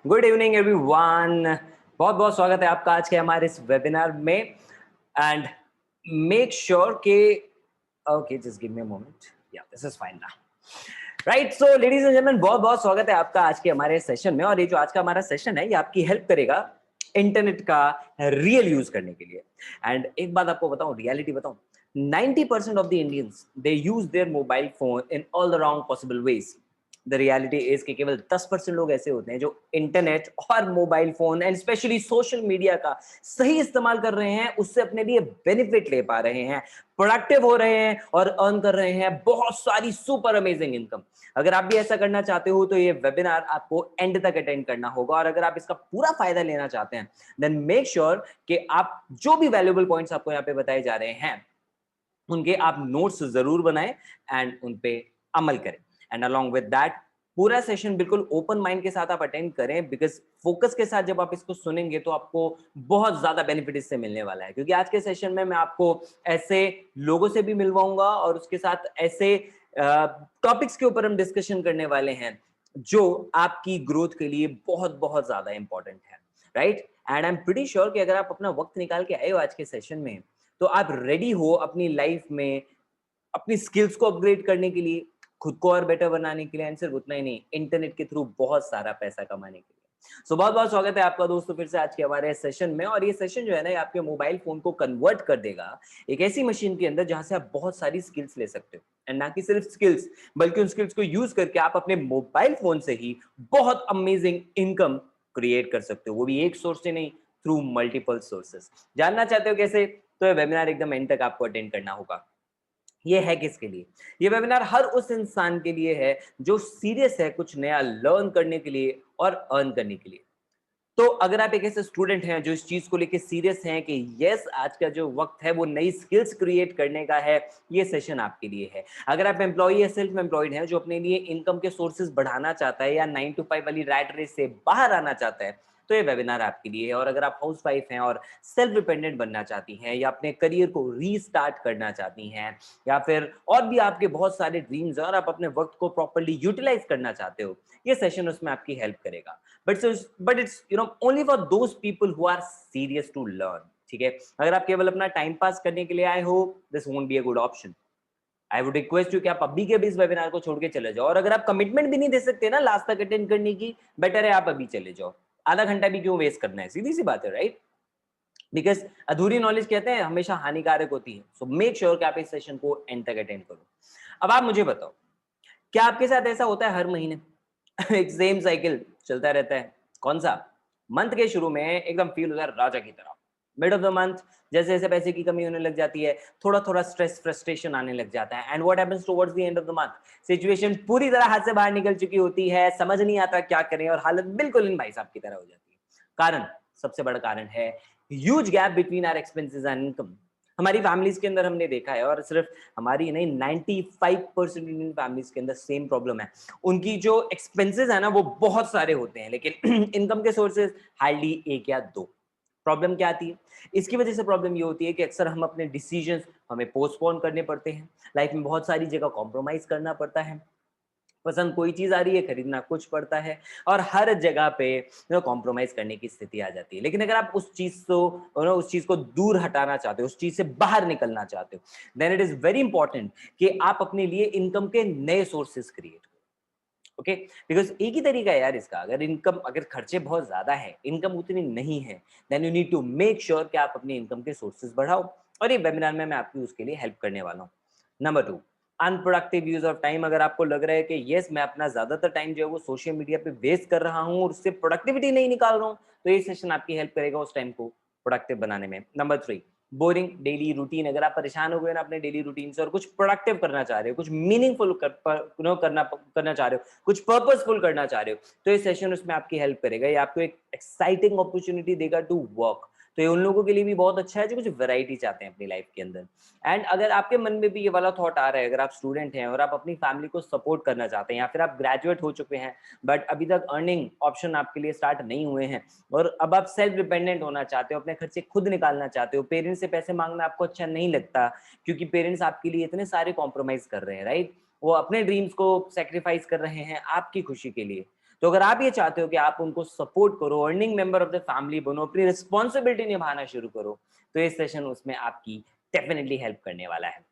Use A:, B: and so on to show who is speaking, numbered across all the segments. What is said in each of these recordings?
A: Good evening everyone. बहुत बहुत स्वागत है आपका आज के हमारे इस वेबिनार में। एंड मेक श्योर कि okay, just give me a moment, yeah this is fine now. Right, so ladies and gentleman, बहुत बहुत स्वागत है आपका आज के हमारे सेशन में। और ये जो आज का हमारा सेशन है, ये आपकी हेल्प करेगा इंटरनेट का रियल यूज करने के लिए। एंड एक बात आपको बताऊं, रियलिटी बताऊं, 90% of the Indians they use their mobile phone in all the wrong possible ways. The reality is कि केवल 10% लोग ऐसे होते हैं जो इंटरनेट और mobile phone and specially social media का सही इस्तेमाल कर रहे हैं, उससे अपने लिए बेनिफिट ले पा रहे हैं, प्रोडक्टिव हो रहे हैं और अर्न कर रहे हैं बहुत सारी सुपर अमेजिंग इनकम। अगर आप भी ऐसा करना चाहते हो तो ये वेबिनार आपको एंड तक अटेंड करना होगा। और अगर आप इसका पूरा फायदा लेना चाहते हैं देन मेक श्योर कि आप जो भी वैल्यूएबल पॉइंट्स आपको यहाँ पे बताए जा रहे हैं उनके आप नोट्स जरूर बनाएं एंड उन पे अमल करें। एंड अलॉन्ग विद दैट पूरा सेशन बिल्कुल ओपन माइंड के साथ आप अटेंड करें, बिकॉज फोकस के साथ जब आप इसको सुनेंगे तो आपको बहुत ज्यादा बेनिफिट इससे मिलने वाला है। क्योंकि आज के सेशन में मैं आपको ऐसे लोगों से भी मिलवाऊंगा और उसके साथ ऐसे टॉपिक्स के ऊपर हम डिस्कशन करने वाले हैं जो आपकी ग्रोथ के लिए बहुत बहुत ज्यादा इंपॉर्टेंट है। Right, and I am pretty sure कि अगर आप अपना वक्त निकाल के आए हो आज के सेशन में तो आप रेडी हो अपनी लाइफ में अपनी स्किल्स को अपग्रेड करने के लिए, खुद को और बेटर बनाने के लिए, एंड सिर्फ उतना ही नहीं, इंटरनेट के थ्रू बहुत सारा पैसा कमाने के लिए। सो बहुत बहुत स्वागत है आपका दोस्तों फिर से आज के हमारे सेशन में। और ये सेशन जो है ना, ये आपके मोबाइल फोन को कन्वर्ट कर देगा एक ऐसी मशीन के अंदर जहां से आप बहुत सारी स्किल्स ले सकते हो। एंड ना कि सिर्फ स्किल्स, बल्कि उन स्किल्स को यूज करके आप अपने मोबाइल फोन से ही बहुत अमेजिंग इनकम क्रिएट कर सकते हो, वो भी एक सोर्स से नहीं, थ्रू मल्टीपल सोर्सेस। जानना चाहते हो कैसे? तो ये वेबिनार एकदम एंड तक आपको अटेंड करना होगा। ये है किसके लिए? ये वेबिनार हर उस इंसान के लिए है जो सीरियस है कुछ नया लर्न करने के लिए और अर्न करने के लिए। तो अगर आप एक ऐसे स्टूडेंट हैं जो इस चीज को लेके सीरियस हैं कि यस, आज का जो वक्त है वो नई स्किल्स क्रिएट करने का है, ये सेशन आपके लिए है। अगर आप एम्प्लॉई या सेल्फ एम्प्लॉयड हैं जो अपने लिए इनकम के सोर्सेज बढ़ाना चाहता है या 9 to 5 वाली रैट रेस से बाहर आना चाहता है, तो ये वेबिनार आपके लिए है। और अगर आप हाउस वाइफ हैं और सेल्फ डिपेंडेंट बनना चाहती हैं या अपने करियर को रीस्टार्ट करना चाहती हैं या फिर और भी आपके बहुत सारे ड्रीम्स हैं और आप अपने वक्त को प्रॉपर्ली यूटिलाइज करना चाहते हो, ये सेशन उसमें आपकी हेल्प करेगा। but it's only for those people who are serious to learn। ठीक है, अगर आप केवल अपना टाइम पास करने के लिए आए हो, this won't be a good option. I would request you कि आप अभी के अभी इस वेबिनार को छोड़ के चले जाओ। और अगर आप कमिटमेंट भी नहीं दे सकते ना लास्ट तक अटेंड करने की, बेटर है आप अभी चले जाओ। आधा घंटा भी क्यों वेस्ट करना है, सीधी सी बात है, राइट? बिकॉज अधूरी नॉलेज कहते हैं हमेशा हानिकारक होती है। सो मेक श्योर कि आप इस सेशन को एंड तक अटेंड करो। अब आप मुझे बताओ, क्या आपके साथ ऐसा होता है हर महीने एक सेम साइकिल चलता रहता है? कौन सा? मंथ के शुरू में एकदम फील होता है राजा की तरह, मिड ऑफ द मंथ जैसे जैसे पैसे की कमी होने लग जाती है, थोड़ा थोड़ा स्ट्रेस फ्रस्ट्रेशन आने लग जाता है। And what happens towards the end of the month, situation पूरी तरह हाथ से बाहर निकल चुकी होती है, समझ नहीं आता क्या करें और हालत बिल्कुल इन भाई साहब की तरह हो जाती है। कारण, सबसे बड़ा कारण है huge gap between our expenses and income. हमारी फैमिलीज के अंदर हमने देखा है, और सिर्फ हमारी नहीं, 95% इंडियन फैमिलीज के अंदर सेम प्रॉब्लम है। उनकी जो एक्सपेंसेस है ना वो बहुत सारे होते हैं, लेकिन इनकम के सोर्सेज हार्डली एक या दो। प्रॉब्लम क्या आती है? इसकी वजह से प्रॉब्लम ये होती है कि अक्सर हम अपने डिसीजंस हमें पोस्टपोन करने पड़ते हैं। लाइफ में बहुत सारी जगह कॉम्प्रोमाइज करना पड़ता है। पसंद कोई चीज आ रही है, खरीदना कुछ पड़ता है, और हर जगह पे कॉम्प्रोमाइज करने की स्थिति आ जाती है। लेकिन अगर आप उस चीज को दूर हटाना चाहते हो, उस चीज से बाहर निकलना चाहते हो, then it is very important कि आप अपने लिए इनकम के नए सोर्सेस क्रिएट करो। ओके, बिकॉज एक ही तरीका है यार इसका। अगर खर्चे बहुत ज्यादा है, इनकम उतनी नहीं है, then you need to make sure कि आप अपने इनकम के सोर्सेज बढ़ाओ। और ये वेबिनार में मैं आपकी उसके लिए हेल्प करने वाला हूँ। Number 2, unproductive use of time. अगर आपको लग रहा है कि यस, मैं अपना ज्यादातर टाइम जो है वो सोशल मीडिया पे वेस्ट कर रहा हूँ और उससे प्रोडक्टिविटी नहीं निकाल रहा हूँ, तो ये सेशन आपकी हेल्प करेगा उस टाइम को प्रोडक्टिव बनाने में। Number 3, boring daily routine. अगर आप परेशान हो गए ना अपने डेली रूटीन से और कुछ प्रोडक्टिव करना चाह रहे हो, कुछ मीनिंगफुल करना चाह रहे हो, कुछ पर्पसफुल करना चाह रहे हो, तो ये सेशन उसमें आपकी हेल्प करेगा। ये आपको एक एक्साइटिंग अपॉर्चुनिटी देगा टू वर्क। तो ये उन लोगों के लिए भी बहुत अच्छा है जो कुछ वैरायटी चाहते हैं अपनी लाइफ के अंदर। एंड अगर आपके मन में भी ये वाला थॉट आ रहा है, अगर आप स्टूडेंट हैं और आप अपनी फैमिली को सपोर्ट करना चाहते हैं, या फिर आप ग्रेजुएट हो चुके हैं बट अभी तक अर्निंग ऑप्शन आपके लिए स्टार्ट नहीं हुए हैं और अब आप सेल्फ डिपेंडेंट होना चाहते हो, अपने खर्चे खुद निकालना चाहते हो, पेरेंट्स से पैसे मांगना आपको अच्छा नहीं लगता क्योंकि पेरेंट्स आपके लिए इतने सारे कॉम्प्रोमाइज कर रहे हैं, राइट? वो अपने ड्रीम्स को सेक्रीफाइस कर रहे हैं आपकी खुशी के लिए। तो अगर आप ये चाहते हो कि आप उनको सपोर्ट करो, earning member of the family बनो, अपनी रिस्पॉन्सिबिलिटी निभाना शुरू करो, तो ये सेशन उसमें आपकी डेफिनेटली हेल्प करने वाला है।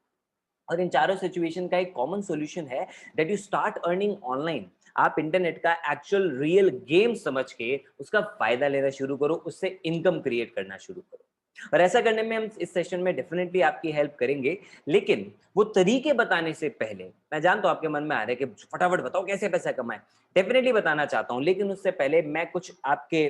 A: और इन चारों सिचुएशन का एक कॉमन सॉल्यूशन है that you start earning online. आप इंटरनेट का एक्चुअल रियल गेम समझ के उसका फायदा लेना शुरू करो, उससे इनकम क्रिएट करना शुरू करो। और ऐसा करने में हम इस सेशन में डेफिनेटली आपकी हेल्प करेंगे, लेकिन वो तरीके बताने से पहले, मैं जानता हूं आपके मन में आ रहा है कि फटाफट बताओ कैसे पैसा कमाएं, डेफिनेटली बताना चाहता हूं, लेकिन उससे पहले मैं कुछ आपके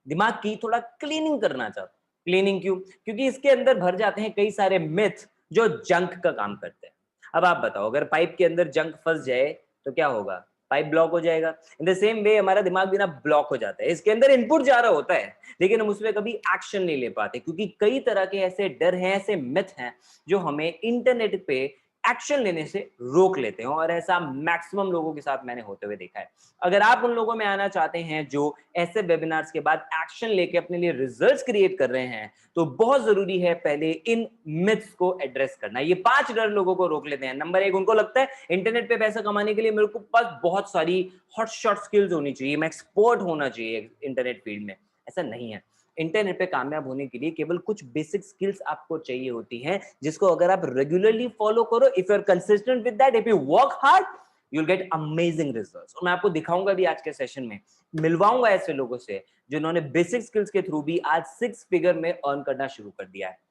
A: दिमाग की थोड़ा क्लीनिंग करना चाहता हूं। क्लीनिंग क्यों? क्योंकि इसके अंदर भर जाते हैं कई सारे मिथ जो जंक का काम करते हैं। अब आप बताओ, अगर पाइप के अंदर जंक फंस जाए तो क्या होगा? पाइप ब्लॉक हो जाएगा। इन द सेम वे हमारा दिमाग भी ना ब्लॉक हो जाता है। इसके अंदर इनपुट जा रहा होता है, लेकिन हम उसमें कभी एक्शन नहीं ले पाते, क्योंकि कई तरह के ऐसे डर हैं, ऐसे मिथ हैं जो हमें इंटरनेट पे एक्शन लेने से रोक लेते हैं। और ऐसा मैक्सिमम लोगों के साथ मैंने होते हुए देखा है। अगर आप उन लोगों में आना चाहते हैं जो ऐसे वेबिनार्स के बाद एक्शन लेके अपने लिए रिजल्ट्स क्रिएट कर रहे हैं, तो बहुत जरूरी है पहले इन मिथ्स को एड्रेस करना। ये 5 डर लोगों को रोक लेते हैं। नंबर 1, उनको लगता है इंटरनेट पे पैसा कमाने के लिए मेरे को पास बहुत सारी हॉट शॉट स्किल्स होनी चाहिए, मैं एक्सपर्ट होना चाहिए इंटरनेट फील्ड में। ऐसा नहीं है। इंटरनेट पे कामयाब होने के लिए केवल कुछ बेसिक स्किल्स आपको चाहिए होती हैं, जिसको अगर आप रेगुलरली फॉलो करो, if you are consistent with that, if you work hard, you will get amazing results. और मैं आपको दिखाऊंगा भी आज के सेशन में, मिलवाऊंगा ऐसे लोगों से जिन्होंने बेसिक स्किल्स के थ्रू भी आज 6 फिगर में अर्न करना शुरू कर दिया है।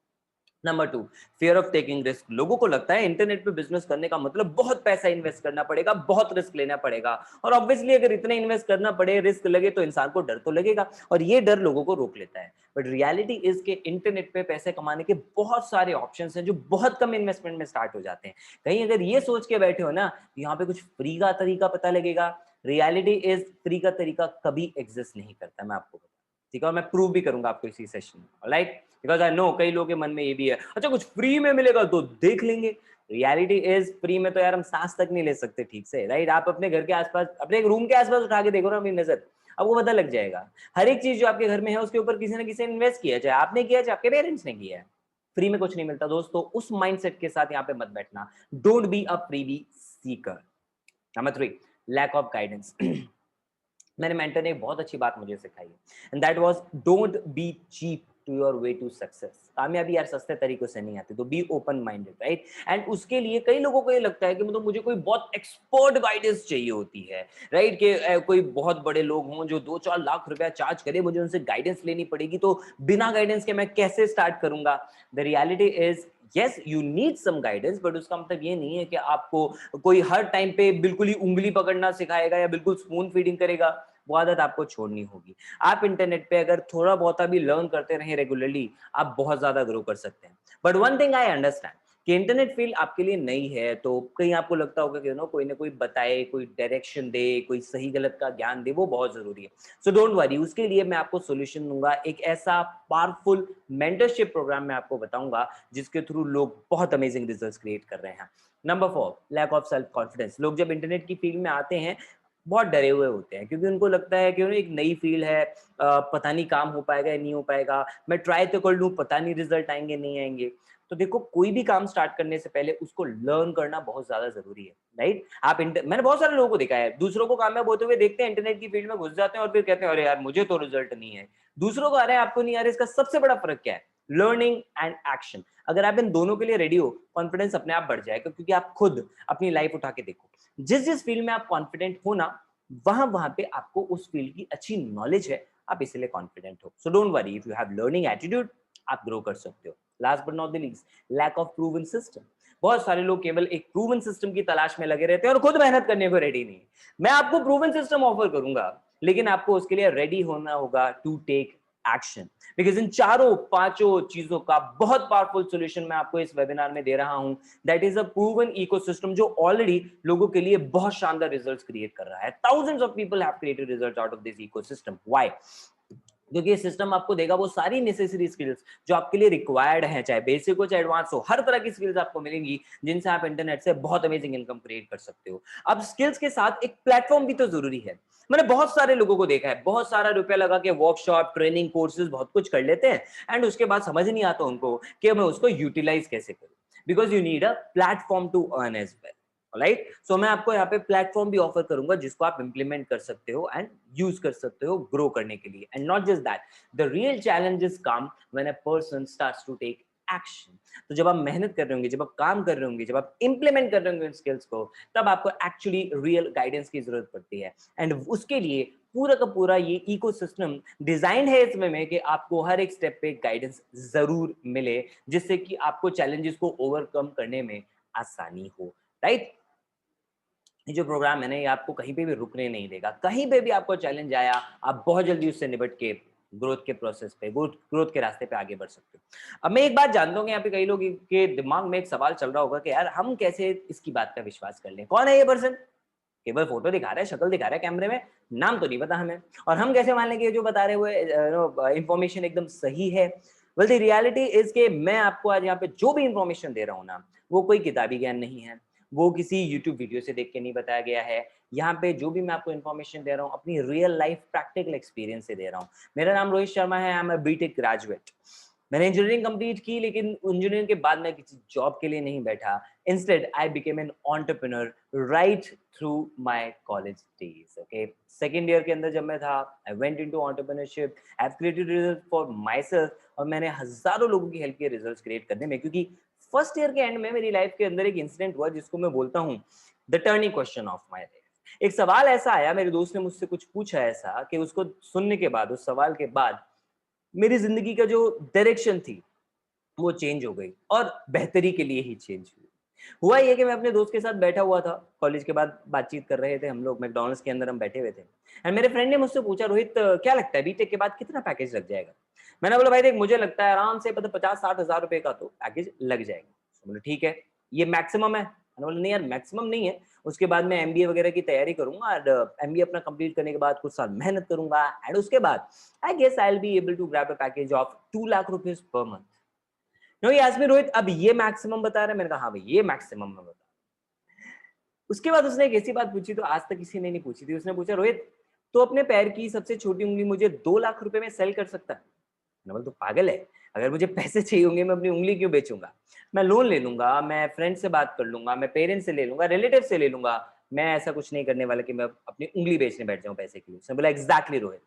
A: Number 2, fear of taking risk. लोगों को लगता है इंटरनेट पे बिजनेस करने का मतलब बहुत पैसा इन्वेस्ट करना पड़ेगा, बहुत रिस्क लेना पड़ेगा। और ऑब्वियसली अगर इतना इन्वेस्ट करना पड़े, रिस्क लगे, तो इंसान को डर तो लगेगा, और ये डर लोगों को रोक लेता है। बट रियलिटी इज के इंटरनेट पे पैसे कमाने के बहुत सारे ऑप्शंस हैं जो बहुत कम इन्वेस्टमेंट में स्टार्ट हो जाते हैं। कहीं अगर ये सोच के बैठे हो ना यहाँ पे कुछ फ्री का तरीका पता लगेगा, रियलिटी इज फ्री का तरीका कभी एग्जिस्ट नहीं करता, मैं आपको, ठीक है? और मैं प्रूव भी करूंगा आपको इसी सेशन में, ऑलराइट? बिकॉज आई नो कई लोगों के मन में ये भी है, अच्छा कुछ फ्री में मिलेगा तो देख लेंगे। रियलिटी इज फ्री में तो यार हम सांस तक नहीं ले सकते ठीक से, राइट? आप अपने घर के आसपास, अपने एक रूम के आसपास उठा के देखो ना अपनी नजर, आपको पता लग जाएगा। हर एक चीज जो आपके घर में है उसके ऊपर किसी ना किसी ने इन्वेस्ट किया, चाहे आपने किया चाहे आपके पेरेंट्स ने किया है। फ्री में कुछ नहीं मिलता दोस्तों, उस माइंडसेट के साथ यहाँ पे मत बैठना। Don't be a freebie seeker. Number 3, lack of guidance. मेरे मेंटर ने एक बहुत अच्छी बात मुझे सिखाई है, and that was don't be cheap to your way to success. कामयाबी यार सस्ते तरीकों से नहीं आती, तो be open minded, right? And उसके लिए कई लोगों को ये लगता है कि मतलब मुझे कोई बहुत एक्सपर्ट गाइडेंस चाहिए होती है, राइट? कि कोई बहुत बड़े लोग हों जो 2-4 लाख रुपया चार्ज करे, मुझे उनसे गाइडेंस लेनी पड़ेगी, तो बिना गाइडेंस के मैं कैसे स्टार्ट करूंगा? The reality is yes, you need some guidance, but उसका मतलब ये नहीं है कि आपको कोई हर टाइम पे बिल्कुल ही उंगली पकड़ना सिखाएगा या बिल्कुल स्पून फीडिंग करेगा। वो आदत आपको छोड़नी होगी। आप इंटरनेट पे अगर थोड़ा बहुत भी लर्न करते रहें रेगुलरली, आप बहुत ज्यादा ग्रो कर सकते हैं। But one thing I understand कि इंटरनेट फील्ड आपके लिए नई है, तो कहीं आपको लगता होगा कि कोई ना कोई बताए, कोई डायरेक्शन दे, कोई सही गलत का ज्ञान दे, वो बहुत जरूरी है। सो डोंट वरी, उसके लिए मैं आपको सोल्यूशन दूंगा। एक ऐसा पावरफुल मेंटरशिप प्रोग्राम मैं आपको बताऊंगा जिसके थ्रू लोग बहुत अमेजिंग रिजल्ट्स क्रिएट कर रहे हैं। Number 4, lack of self confidence. लोग जब इंटरनेट की फील्ड में आते हैं बहुत डरे हुए होते हैं, क्योंकि उनको लगता है कि एक नई फील्ड है, पता नहीं काम हो पाएगा या नहीं हो पाएगा, मैं ट्राई तो कर लूं, पता नहीं रिजल्ट आएंगे नहीं आएंगे। तो देखो, कोई भी काम स्टार्ट करने से पहले उसको लर्न करना बहुत ज्यादा जरूरी है, राइट? मैंने बहुत सारे लोगों को देखा है, दूसरों को कामयाब होते हुए देखते हैं, इंटरनेट की फील्ड में घुस जाते हैं और फिर कहते हैं अरे यार मुझे तो रिजल्ट नहीं है। दूसरों को आ रहा है, आपको नहीं आ रहा है। इसका सबसे बड़ा फर्क क्या है? Learning and action. अगर आप इन दोनों के लिए रेडी हो, कॉन्फिडेंस अपने आप बढ़ जाएगा, क्योंकि आप खुद अपनी लाइफ उठा के देखो, जिस जिस फील्ड में आप कॉन्फिडेंट हो ना, वहां वहां पे आपको उस फील्ड की अच्छी नॉलेज है, आप इसलिए कॉन्फिडेंट हो। So don't worry, if you have learning attitude, आप ग्रो कर सकते हो। Last but not the least, lack of proven system. बहुत सारे लोग केवल एक प्रूवन सिस्टम की तलाश में लगे रहते हैं और खुद मेहनत करने को रेडी नहीं। मैं आपको प्रूवन सिस्टम ऑफर करूंगा, लेकिन आपको उसके लिए रेडी होना होगा टू टेक एक्शन। बिकॉज इन चारों पांचों चीजों का बहुत पावरफुल सॉल्यूशन मैं आपको इस वेबिनार में दे रहा हूं। That is a proven ecosystem जो ऑलरेडी लोगों के लिए बहुत शानदार रिजल्ट्स क्रिएट कर रहा है। Thousands of people have created results out of this ecosystem. Why? क्योंकि ये सिस्टम आपको देगा वो सारी नेसेसरी स्किल्स जो आपके लिए रिक्वायर्ड है, चाहे बेसिक हो चाहे एडवांस हो, हर तरह की स्किल्स आपको मिलेंगी जिनसे आप इंटरनेट से बहुत अमेजिंग इनकम क्रिएट कर सकते हो। अब स्किल्स के साथ एक प्लेटफॉर्म भी तो जरूरी है। मैंने बहुत सारे लोगों को देखा है, बहुत सारा रुपया लगा के वर्कशॉप, ट्रेनिंग, कोर्सेज बहुत कुछ कर लेते हैं, एंड उसके बाद समझ नहीं आता उनको कि मैं उसको यूटिलाइज कैसे करूं। Because you need a platform to earn as well. Right. So मैं आपको यहाँ पे प्लेटफॉर्म भी ऑफर करूंगा जिसको आप इंप्लीमेंट कर सकते हो एंड यूज कर सकते हो ग्रो करने के लिए। And not just that, the real challenges come when a person starts to take action. तो जब आप मेहनत कर रहे होंगे, जब आप काम कर रहे होंगे, जब आप इंप्लीमेंट कर रहे होंगे उन स्किल्स को, तब आपको एक्चुअली रियल गाइडेंस की जरूरत पड़ती है। एंड उसके लिए पूरा का पूरा ये इकोसिस्टम डिजाइन है इस वे में कि आपको हर एक स्टेप पे गाइडेंस जरूर मिले, जिससे कि आपको चैलेंजेस को ओवरकम करने में आसानी हो, राइट। ये जो प्रोग्राम है ना, ये आपको कहीं पे भी रुकने नहीं देगा। कहीं पे भी आपको चैलेंज आया, आप बहुत जल्दी उससे निपट के ग्रोथ के प्रोसेस पे, ग्रोथ के रास्ते पे आगे बढ़ सकते हो। अब मैं एक बात जानता हूँ कि यहाँ पे कई लोग के दिमाग में एक सवाल चल रहा होगा कि यार हम कैसे इसकी बात का विश्वास कर लें, कौन है ये पर्सन, केवल फोटो दिखा रहा है, शक्ल दिखा रहा है कैमरे में, नाम तो नहीं पता हमें, और हम कैसे मान लें कि ये जो बता रहे हुए इंफॉर्मेशन एकदम सही है। वेल द रियलिटी इज के मैं आपको आज यहाँ पे जो भी इंफॉर्मेशन दे रहा हूँ ना, वो कोई किताबी ज्ञान नहीं है, वो किसी यूट्यूब वीडियो से देख के नहीं बताया गया है। यहाँ पे जो भी मैं आपको इन्फॉर्मेशन दे रहा हूँ, अपनी रियल लाइफ प्रैक्टिकल एक्सपीरियंस से दे रहा हूँ। मेरा नाम रोहित शर्मा है, I am a BTech graduate. मैंने इंजीनियरिंग कंप्लीट की, लेकिन इंजीनियरिंग के बाद मैं किसी जॉब के लिए नहीं बैठा। Instead I became an entrepreneur right through my college days. Okay, second year के अंदर जब मैं था, I went into entrepreneurship, I have created result for my self, और मैंने हजारों लोगों की हेल्प की रिजल्ट्स क्रिएट करने में। क्योंकि फर्स्ट ईयर के एंड में मेरी लाइफ के अंदर एक इंसिडेंट हुआ जिसको मैं बोलता हूँ the turning question of my life. एक सवाल ऐसा आया, मेरे दोस्त ने मुझसे कुछ पूछा ऐसा कि उसको सुनने के बाद, उस सवाल के बाद मेरी जिंदगी का जो डायरेक्शन थी वो चेंज हो गई, और बेहतरी के लिए ही चेंज हुई। हुआ ये कि मैं अपने दोस्त के साथ बैठा हुआ था, कॉलेज के बाद बातचीत कर रहे थे हम लोग, मैकडॉनल्ड्स के अंदर हम बैठे हुए थे, एंड मेरे फ्रेंड ने मुझसे पूछा, रोहित क्या लगता है बीटेक के बाद कितना पैकेज लग जाएगा। मैंने बोला भाई देख, मुझे लगता है आराम से मतलब 50-60 हज़ार रुपए का तो पैकेज लग जाएगा। तो बोले ठीक है, ये मैक्सिमम है। मैंने बोला नहीं यार, मैक्सिमम नहीं है, उसके बाद मैं एमबीए वगैरह की तैयारी करूंगा, और एमबीए अपना कंप्लीट करने के बाद कुछ साल मेहनत करूंगा, एंड उसके बाद I guess I will be able to grab a package of 2 lakh rupees per month. No he asked me, Rohit अब ये मैक्सिमम बता रहे हैं? मैंने कहा हाँ भाई, ये मैक्सिमम में बता। उसके बाद उसने एक ऐसी बात पूछी, तो आज तक किसी ने नहीं पूछी थी। उसने पूछा, रोहित तो अपने पैर की सबसे छोटी उंगली मुझे 2 लाख रुपए में सेल कर सकता है? मैंने बोला, तो पागल है, अगर मुझे पैसे चाहिए होंगे मैं अपनी उंगली क्यों बेचूंगा? मैं लोन ले लूंगा, मैं फ्रेंड से बात कर लूंगा, मैं पेरेंट्स से ले लूंगा, रिलेटिव से ले लूंगा, मैं ऐसा कुछ नहीं करने वाला कि मैं अपनी उंगली बेचने बैठ जाऊं पैसे के लिए। उसने बोला, एग्जैक्टली रोहित,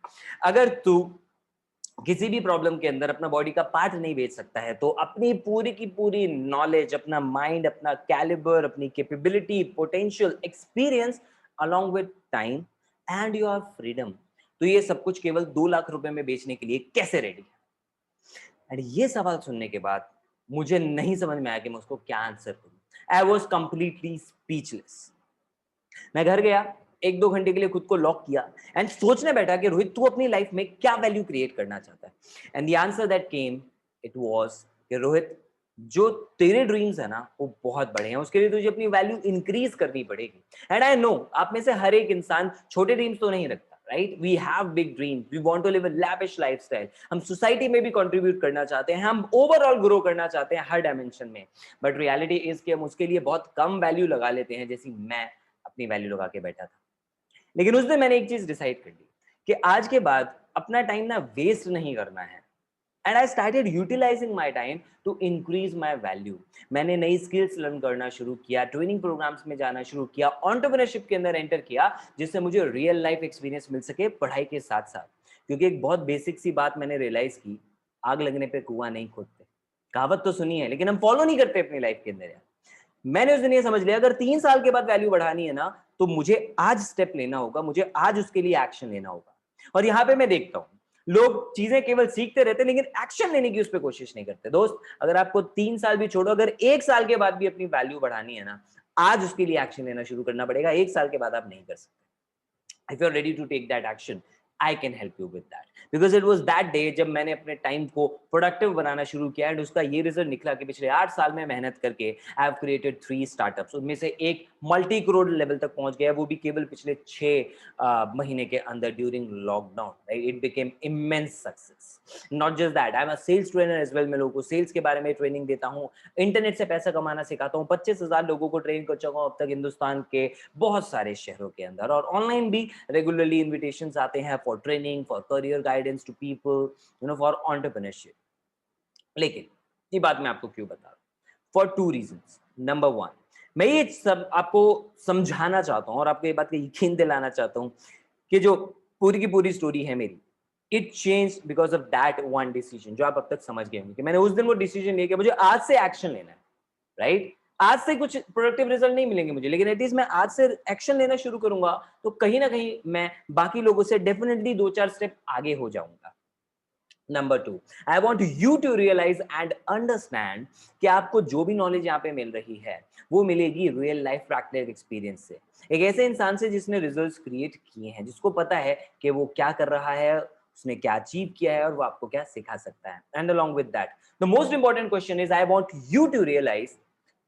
A: अगर तू किसी भी प्रॉब्लम के अंदर अपना बॉडी का पार्ट नहीं बेच सकता है, तो अपनी पूरी की पूरी नॉलेज, अपना माइंड, अपना कैलिबर, अपनी capability, potential, experience, along with time and your freedom, तो ये सब कुछ केवल 2 लाख रुपए में बेचने के लिए कैसे रेडी है? एंड ये सवाल सुनने के बाद मुझे नहीं समझ में आया कि मैं उसको क्या आंसर करूं। I was completely speechless. मैं घर गया, 1-2 घंटे के लिए खुद को लॉक किया एंड सोचने बैठा कि रोहित तू अपनी लाइफ में क्या वैल्यू क्रिएट करना चाहता है। And the answer that came, it was कि रोहित, जो तेरे ड्रीम्स है ना वो बहुत बड़े हैं, उसके लिए तुझे अपनी वैल्यू इंक्रीज करनी पड़ेगी। एंड आई नो आप में से हर एक इंसान छोटे ड्रीम्स तो नहीं रखता, right. We have big dreams, we want to live a lavish lifestyle, हम सोसाइटी में भी कंट्रीब्यूट करना चाहते हैं, हम ओवरऑल ग्रो करना चाहते हैं हर डायमेंशन में। बट रियलिटी इज कि हम उसके लिए बहुत कम वैल्यू लगा लेते हैं, जैसी मैं अपनी वैल्यू लगा के बैठा था। लेकिन उस दिन मैंने एक चीज डिसाइड कर ली कि आज के बाद अपना टाइम ना वेस्ट नहीं करना है। And I started utilising my time to increase my value. मैंने नई स्किल्स लर्न करना शुरू किया, ट्रेनिंग प्रोग्राम्स में जाना शुरू किया, एंटरप्रेन्योरशिप के अंदर एंटर किया, जिससे मुझे रियल लाइफ एक्सपीरियंस मिल सके पढ़ाई के साथ साथ। क्योंकि एक बहुत बेसिक सी बात मैंने रियलाइज की, आग लगने पे कुआं नहीं खोदते। कहावत तो सुनी है, लेकिन हम फॉलो नहीं करते अपनी लाइफ के अंदर यार। मैंने उस दिन ये समझ लिया, अगर 3 साल के बाद वैल्यू बढ़ानी है ना, तो मुझे आज स्टेप लेना होगा, मुझे आज उसके लिए एक्शन लेना होगा। और यहाँ पे मैं देखता हूँ लोग चीजें केवल सीखते रहते हैं, लेकिन एक्शन लेने की उस पर कोशिश नहीं करते। दोस्त, अगर आपको 3 साल भी छोड़ो, अगर 1 साल के बाद भी अपनी वैल्यू बढ़ानी है ना, आज उसके लिए एक्शन लेना शुरू करना पड़ेगा। 1 साल के बाद आप नहीं कर सकते। if you're ready to take that action, I can help you with that, because it was that day जब मैंने अपने टाइम को प्रोडक्टिव बनाना शुरू किया, एंड उसका ये रिजल्ट निकला कि पिछले 8 साल में मेहनत करके आई हैव क्रिएटेड 3 स्टार्टअप्स, उनमें से एक मल्टी करोड़ लेवल तक पहुंच गया, वो भी केवल पिछले 6 महीने के अंदर during lockdown, right. It became immense success. Not just that, I am a sales trainer as well. मैं लोगों को सेल्स के बारे में ट्रेनिंग देता हूँ, इंटरनेट से पैसा कमाना सिखाता हूँ, 25,000 लोगों को ट्रेन कर चुका हूँ अब तक हिंदुस्तान के बहुत सारे शहरों के अंदर, और ऑनलाइन भी रेगुलरली इन्विटेशंस आते हैं for training, for career guidance to people, for entrepreneurship. लेकिन ये बात मैं आपको क्यों बता रहा हूँ? For 2 reasons. नंबर 1, मैं ये सब आपको समझाना चाहता हूँ और आपको ये बात का यकीन दिलाना चाहता हूँ कि जो पूरी की पूरी स्टोरी है मेरी, it change because of that one decision, जो आप अब तक समझ गए होंगे कि मैंने उस दिन वो डिसीजन लिया कि मुझे आज से एक्शन लेना है, राइट? आज से कुछ प्रोडक्टिव रिजल्ट नहीं मिलेंगे मुझे, लेकिन एटलीस्ट मैं आज से एक्शन लेना शुरू करूंगा तो कहीं ना कहीं मैं बाकी लोगों से डेफिनेटली 2-4 स्टेप आगे हो जाऊंगा। Number 2, I want you to realise and understand कि आपको जो भी नॉलेज यहाँ पे मिल रही है वो मिलेगी रियल लाइफ प्रैक्टिकल एक्सपीरियंस से, एक ऐसे इंसान से जिसने रिजल्ट्स क्रिएट किए हैं, जिसको पता है कि वो क्या कर रहा है, उसने क्या अचीव किया है और वो आपको क्या सिखा सकता है। And along with that the most important question is I want you to realise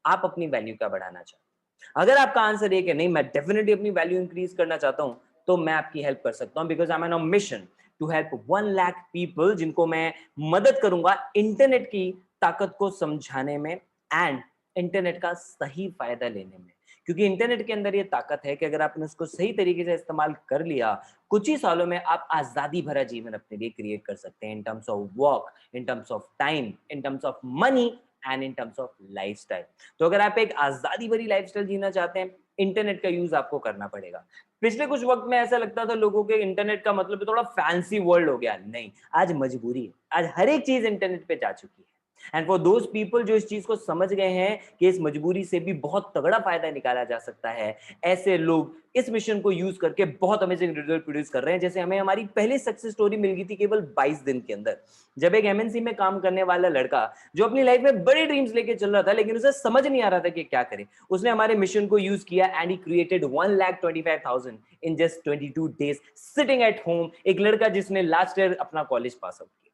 A: आप अपनी वैल्यू क्या बढ़ाना चाहते हैं। अगर आपका आंसर है कि नहीं मैं डेफिनेटली अपनी वैल्यू इंक्रीज करना चाहता हूं, तो मैं आपकी हेल्प कर सकता हूं, because I am on a mission to help 1 lakh people, जिनको मैं मदद करूंगा इंटरनेट की ताकत को समझाने में एंड इंटरनेट का सही फायदा लेने में। क्योंकि इंटरनेट के अंदर ये ताकत है कि अगर आपने उसको सही तरीके से इस्तेमाल कर लिया, कुछ ही सालों में आप आजादी भरा जीवन अपने लिए क्रिएट कर सकते हैं, in terms of work, in terms of time, in terms of money and in terms of lifestyle. तो अगर आप एक आजादी भरी लाइफस्टाइल जीना चाहते हैं, इंटरनेट का यूज आपको करना पड़ेगा। पिछले कुछ वक्त में ऐसा लगता था लोगों के इंटरनेट का मतलब थोड़ा फैंसी वर्ल्ड हो गया, नहीं, आज मजबूरी है, आज हर एक चीज इंटरनेट पे जा चुकी है। एंड फॉर दोज पीपल जो इस चीज को समझ गए हैं कि इस मजबूरी से भी बहुत तगड़ा फायदा निकाला जा सकता है, ऐसे लोग इस मिशन को यूज करके बहुत अमेजिंग रिजल्ट प्रोड्यूस कर रहे हैं। जैसे हमें हमारी पहली सक्सेस स्टोरी मिल गई थी केवल 22 दिन के अंदर, जब एक एमएनसी में काम करने वाला लड़का जो अपनी लाइफ में बड़ी ड्रीम्स लेके चल रहा था लेकिन उसे समझ नहीं आ रहा था कि क्या करे, उसने हमारे मिशन को यूज किया and he created 1,25,000 in just 22 days sitting at home. एक लड़का जिसने लास्ट ईयर अपना कॉलेज पास आउट किया।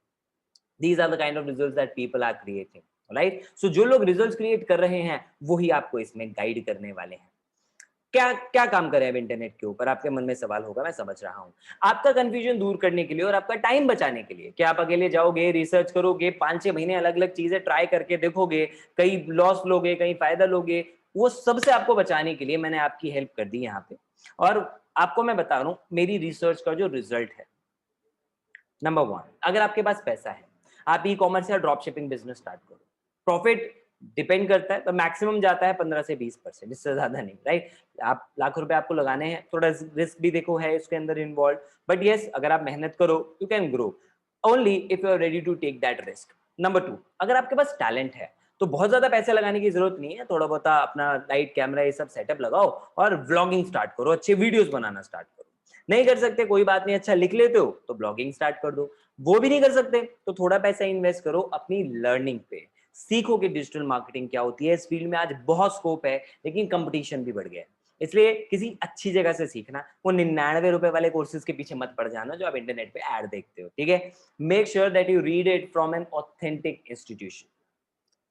A: These are the kind of results that people are creating, right? So जो लोग results create कर रहे हैं वही आपको इसमें गाइड करने वाले हैं। क्या क्या काम करें अब इंटरनेट के ऊपर, आपके मन में सवाल होगा, मैं समझ रहा हूं। आपका कंफ्यूजन दूर करने के लिए और आपका टाइम बचाने के लिए, क्या आप अकेले जाओगे, रिसर्च करोगे, 5-6 महीने अलग अलग चीजें ट्राई करके देखोगे, कहीं लॉस लोगे, कहीं फायदा लोगे, वो सबसे आपको बचाने के लिए मैंने आपकी हेल्प कर दी यहाँ पे। और आपको मैं बता रहा हूँ मेरी रिसर्च का जो रिजल्ट है। नंबर 1, अगर आपके पास पैसा है, आप ई कॉमर्स या ड्रॉप शिपिंग बिजनेस स्टार्ट करो। प्रॉफिट डिपेंड करता है, तो मैक्सिमम जाता है 15 से 20%, इससे ज्यादा नहीं, राइट? आप लाख रुपए आपको लगाने हैं, थोड़ा रिस्क भी देखो है इसके अंदर इन्वॉल्व, बट यस अगर आप मेहनत करो you can grow only if you are ready to take that risk. Number 2, अगर आपके पास टैलेंट है तो बहुत ज्यादा पैसे लगाने की जरूरत नहीं है, थोड़ा बहुत अपना लाइट कैमरा ये सब सेटअप लगाओ और व्लॉगिंग स्टार्ट करो, अच्छे वीडियोस बनाना स्टार्ट करो। नहीं कर सकते कोई बात नहीं, अच्छा लिख लेते हो तो ब्लॉगिंग स्टार्ट कर दो। वो भी नहीं कर सकते तो थोड़ा पैसा इन्वेस्ट करो अपनी लर्निंग पे, सीखो कि डिजिटल मार्केटिंग क्या होती है। इस फील्ड में आज बहुत स्कोप है लेकिन कंपटीशन भी बढ़ गया है, इसलिए किसी अच्छी जगह से सीखना, वो 99 रुपए वाले कोर्सेज के पीछे मत पड़ जाना जो आप इंटरनेट पे ऐड देखते हो, ठीक है? Make sure that you read it from an authentic institution,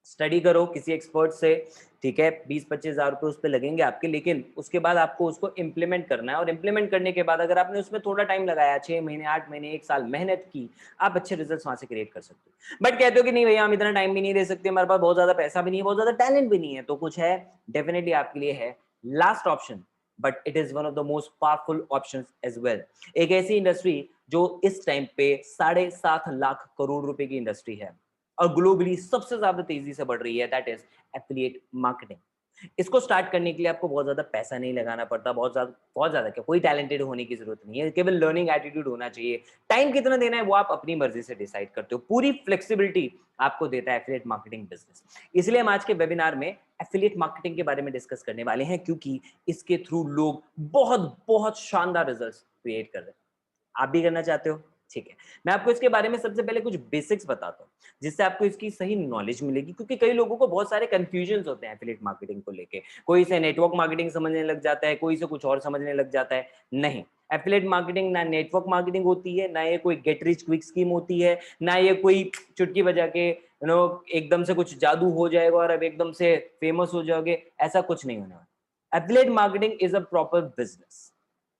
A: study करो किसी एक्सपर्ट से, ठीक है? 20-25 हजार रुपए उस पर लगेंगे आपके, लेकिन उसके बाद आपको उसको इम्प्लीमेंट करना है और इम्प्लीमेंट करने के बाद अगर आपने उसमें थोड़ा टाइम लगाया, 6 महीने, 8 महीने, 1 साल मेहनत की, आप अच्छे रिजल्ट्स वहां से क्रिएट कर सकते हो। बट कहते हो कि नहीं भैया हम इतना टाइम भी नहीं दे सकते, हमारे पास बहुत ज्यादा पैसा भी नहीं है, बहुत ज्यादा टैलेंट भी नहीं है, तो कुछ है डेफिनेटली आपके लिए है, last option, but it is one of the most powerful option as well. एक ऐसी इंडस्ट्री जो इस टाइम पे 7.5 लाख करोड़ रुपए की इंडस्ट्री है और ग्लोबली सबसे ज्यादा तेजी से बढ़ रही है, दैट इज एफिलिएट मार्केटिंग। इसको स्टार्ट करने के लिए आपको बहुत ज्यादा पैसा नहीं लगाना पड़ता, बहुत ज्यादा क्या, कोई टैलेंटेड होने की जरूरत नहीं है, केवल लर्निंग एटीट्यूड होना चाहिए। टाइम कितना देना है वो आप अपनी मर्जी से डिसाइड करते हो, पूरी फ्लेक्सिबिलिटी आपको देता है एफिलिएट मार्केटिंग बिजनेस। इसलिए हम आज के वेबिनार में एफिलिएट मार्केटिंग के बारे में डिस्कस करने वाले हैं, क्योंकि इसके थ्रू लोग बहुत बहुत शानदार रिजल्ट्स क्रिएट कर रहे हैं। आप भी करना चाहते हो? ठीक है, मैं आपको इसके बारे में सबसे पहले कुछ बेसिक्स बताता हूँ जिससे आपको इसकी सही नॉलेज मिलेगी, क्योंकि कई लोगों को बहुत सारे कंफ्यूजन होते हैं एफिलिएट मार्केटिंग को लेके। कोई इसे नेटवर्क मार्केटिंग समझने लग जाता है, कोई इसे कुछ और समझने लग जाता है। नहीं, एफिलिएट मार्केटिंग ना नेटवर्क मार्केटिंग होती है, ना ये कोई गेट रिच क्विक स्कीम होती है, ना ये कोई चुटकी बजा के एकदम से कुछ जादू हो जाएगा और अब एकदम से फेमस हो जाओगे, ऐसा कुछ नहीं होने वाला। Affiliate marketing is a proper business,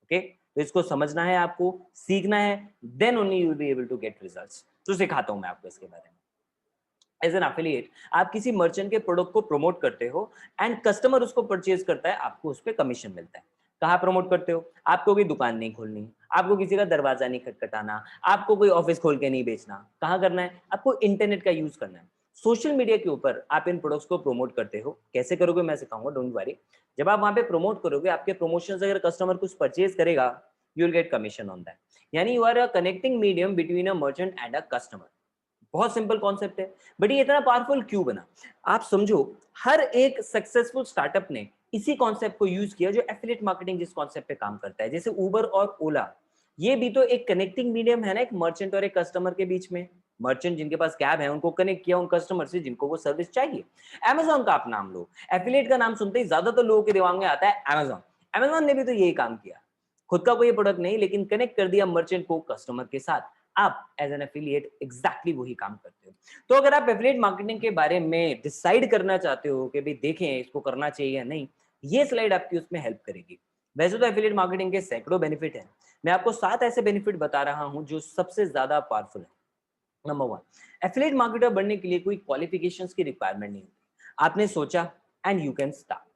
A: okay? तो इसको समझना है, आपको सीखना है, then only you will be able to get results. तो सिखाता हूं मैं आपको इसके बारे में। एज एन एफिलिएट आप किसी मर्चेंट के प्रोडक्ट को प्रमोट करते हो एंड कस्टमर उसको परचेज करता है, आपको उस पर कमीशन मिलता है। कहाँ प्रमोट करते हो? आपको कोई दुकान नहीं खोलनी, आपको किसी का दरवाजा नहीं खटखटाना, आपको कोई ऑफिस खोल के नहीं बेचना। कहाँ करना है? आपको इंटरनेट का यूज करना है। सोशल मीडिया के ऊपर आप इन प्रोडक्ट्स को प्रमोट करते हो, कैसे करोगे मैं सिखाऊंगा, डोंट वरी। जब आप वहां पे प्रमोट करोगे, आपके प्रमोशन से अगर कस्टमर कुछ परचेज करेगा, you will get commission on that. यानी you are a connecting medium between a merchant and a customer. बहुत सिंपल कॉन्सेप्ट है, बट ये इतना पावरफुल क्यों बना? आप समझो, हर एक सक्सेसफुल स्टार्टअप ने इसी कॉन्सेप्ट को यूज किया, जो एफिलिएट मार्केटिंग जिस कॉन्सेप्ट पे काम करता है। जैसे उबर और ओला, ये भी तो एक कनेक्टिंग मीडियम है ना, एक मर्चेंट और एक कस्टमर के बीच में। मर्चेंट जिनके पास कैब है, उनको कनेक्ट किया उन कस्टमर से जिनको वो सर्विस चाहिए। अमेजॉन का आप नाम लो, एफिलिएट का नाम सुनते ही ज्यादातर लोगों के दिमाग में आता है अमेजॉन। अमेजॉन ने भी तो यही काम किया, खुद का कोई प्रोडक्ट नहीं, लेकिन कनेक्ट कर दिया मर्चेंट को कस्टमर के साथ। आप एज एन एफिलिएट एग्जैक्टली वही काम करते हो। तो अगर आप एफिलिएट मार्केटिंग के बारे में डिसाइड करना चाहते हो कि भाई देखें इसको करना चाहिए या नहीं, ये स्लाइड आपकी उसमें हेल्प करेगी। वैसे तो एफिलिएट मार्केटिंग के सैकड़ों बेनिफिट हैं, मैं आपको 7 ऐसे बेनिफिट बता रहा हूं जो सबसे ज्यादा पावरफुल है। नंबर 1, एफिलिएट मार्केटर बनने के लिए कोई क्वालिफिकेशंस की रिक्वायरमेंट नहीं होती। आपने सोचा एंड यू कैन स्टार्ट।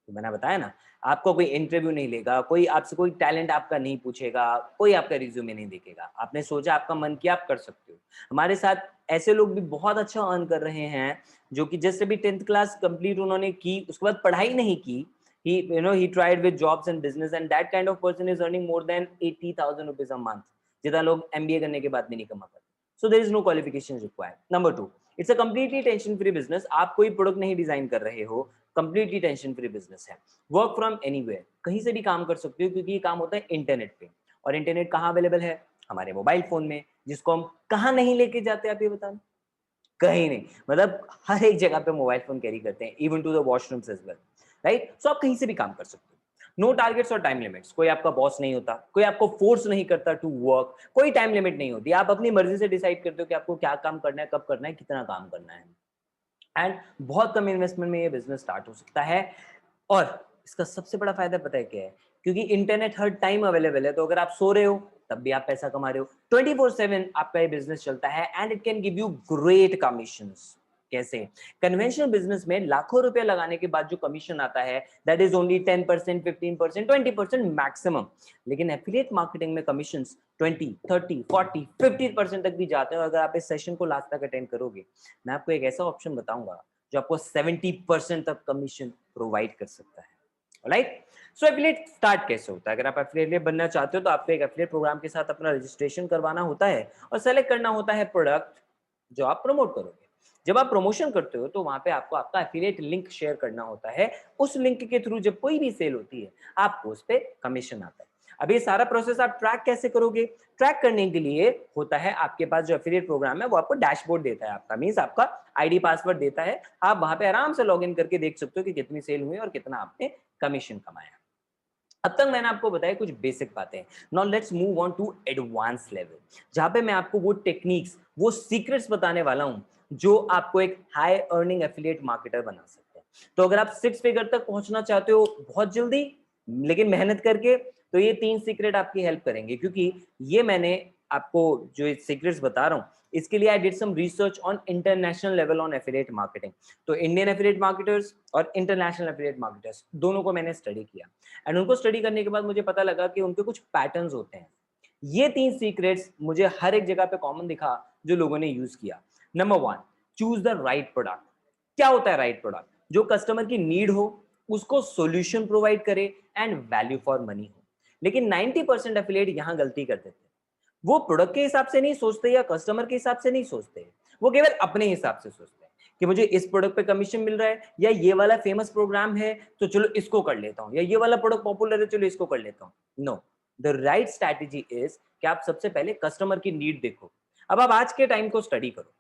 A: तो मैंने बताया ना, आपको कोई इंटरव्यू नहीं लेगा, कोई आपसे कोई टैलेंट आपका नहीं पूछेगा, कोई आपका रिज्यूमे नहीं देखेगा। आपने सोचा, आपका मन किया, आप कर सकते हो। हमारे साथ ऐसे लोग भी बहुत अच्छा अर्न कर रहे हैं, जो कि जैसे भी 10th क्लास कंप्लीट उन्होंने की, उसके बाद पढ़ाई नहीं की, he tried with jobs and business, and that kind of person is earning more than 80,000 rupees a month, जितना लोग MBA करने के बाद भी नहीं कमा पाते। So there is no qualifications required. Number 2, it's a completely tension free business। आप कोई प्रोडक्ट नहीं डिजाइन कर रहे हो, कंप्लीटली टेंशन फ्री बिजनेस है। वर्क फ्रॉम एनीवेयर, कहीं से भी काम कर सकते हो, क्योंकि ये काम होता है इंटरनेट पे। और इंटरनेट कहाँ अवेलेबल है? हमारे मोबाइल फोन में, जिसको हम कहाँ नहीं लेके जाते, आप ये बताना। कहीं नहीं, मतलब हर एक जगह पे मोबाइल फोन कैरी करते हैं, even to the washrooms as well, right? So आप कहीं से भी काम कर सकते हो। नो टारगेट्स और टाइम लिमिट्स, कोई आपका बॉस नहीं होता, कोई आपको फोर्स नहीं करता टू वर्क, कोई टाइम लिमिट नहीं होती। आप अपनी मर्जी से डिसाइड करते हो कि आपको क्या काम करना है, कब करना है, कितना काम करना है। एंड बहुत कम इन्वेस्टमेंट में ये बिजनेस स्टार्ट हो सकता है। और इसका सबसे बड़ा फायदा पता है क्या है? क्योंकि इंटरनेट हर टाइम अवेलेबल है, तो अगर आप सो रहे हो तब भी आप पैसा कमा रहे हो। 24/7 आपका ये बिजनेस चलता है, and it can give you great commissions. कैसे? कन्वेंशनल बिजनेस में लाखों रुपए लगाने के बाद जो कमीशन आता है, दैट इज ओनली 10%, 15%, 20% मैक्सिमम। लेकिन एफिलिएट मार्केटिंग में कमीशंस 20, 30, 40, 50% तक भी जाते हैं। और अगर आप इस सेशन को लास्ट तक अटेंड करोगे, मैं आपको एक ऐसा ऑप्शन बताऊंगा जो आपको 70% तक कमीशन प्रोवाइड कर सकता है। राइट? सो एफिलिएट स्टार्ट कैसे होता है? अगर आप एफिलिएट बनना चाहते हो, तो आपको एक एफिलिएट प्रोग्राम के साथ अपना रजिस्ट्रेशन करवाना होता है और सेलेक्ट करना होता है प्रोडक्ट जो आप प्रमोट करोगे। जब आप प्रमोशन करते हो, तो वहां पे आपको आपका एफिलिएट लिंक शेयर करना होता है। उस लिंक के थ्रू जब कोई भी सेल होती है, आपको उस पर कमीशन आता है। अब ये सारा प्रोसेस आप ट्रैक कैसे करोगे? ट्रैक करने के लिए होता है, आपके पास जो एफिलिएट प्रोग्राम है वो आपको डैशबोर्ड देता है, आपका मींस आपका आईडी पासवर्ड देता है। आप वहां पे आराम से लॉगिन करके देख सकते हो कि कितनी सेल हुई और कितना आपने कमीशन कमाया। अब तक मैंने आपको बताया कुछ बेसिक बातें। Now let's move on to advance level, जहां पे मैं आपको वो टेक्निक्स, वो सीक्रेट्स बताने वाला हूं जो आपको एक हाई अर्निंग एफिलिएट मार्केटर बना सकते हैं। तो अगर आप 6 फिगर तक पहुंचना चाहते हो बहुत जल्दी, लेकिन मेहनत करके, तो ये 3 सीक्रेट आपकी हेल्प करेंगे। क्योंकि ये मैंने आपको जो सीक्रेट्स बता रहा हूं, इसके लिए I did some research on international level on affiliate marketing. तो इंडियन एफिलिएट मार्केटर्स और इंटरनेशनल एफिलिएट मार्केटर्स दोनों को मैंने स्टडी किया, एंड उनको स्टडी करने के बाद मुझे पता लगा कि उनके कुछ पैटर्न्स होते हैं। ये 3 सीक्रेट्स मुझे हर एक जगह पे कॉमन दिखा जो लोगों ने यूज किया। Number 1, choose the right product. क्या होता है राइट प्रोडक्ट? जो कस्टमर की नीड हो, उसको सॉल्यूशन प्रोवाइड करे, एंड वैल्यू फॉर मनी हो। लेकिन 90% एफिलिएट यहां गलती कर देते हैं। वो प्रोडक्ट के हिसाब से नहीं सोचते या कस्टमर के हिसाब से नहीं सोचते, वो केवल अपने हिसाब से सोचते हैं कि मुझे इस प्रोडक्ट पे कमीशन मिल रहा है, या ये वाला फेमस प्रोग्राम है तो चलो इसको कर लेता हूं, या ये वाला प्रोडक्ट पॉपुलर है चलो इसको कर लेता हूं। No, the right strategy is कि आप सबसे पहले कस्टमर की नीड देखो। अब आप आज के टाइम को स्टडी करो।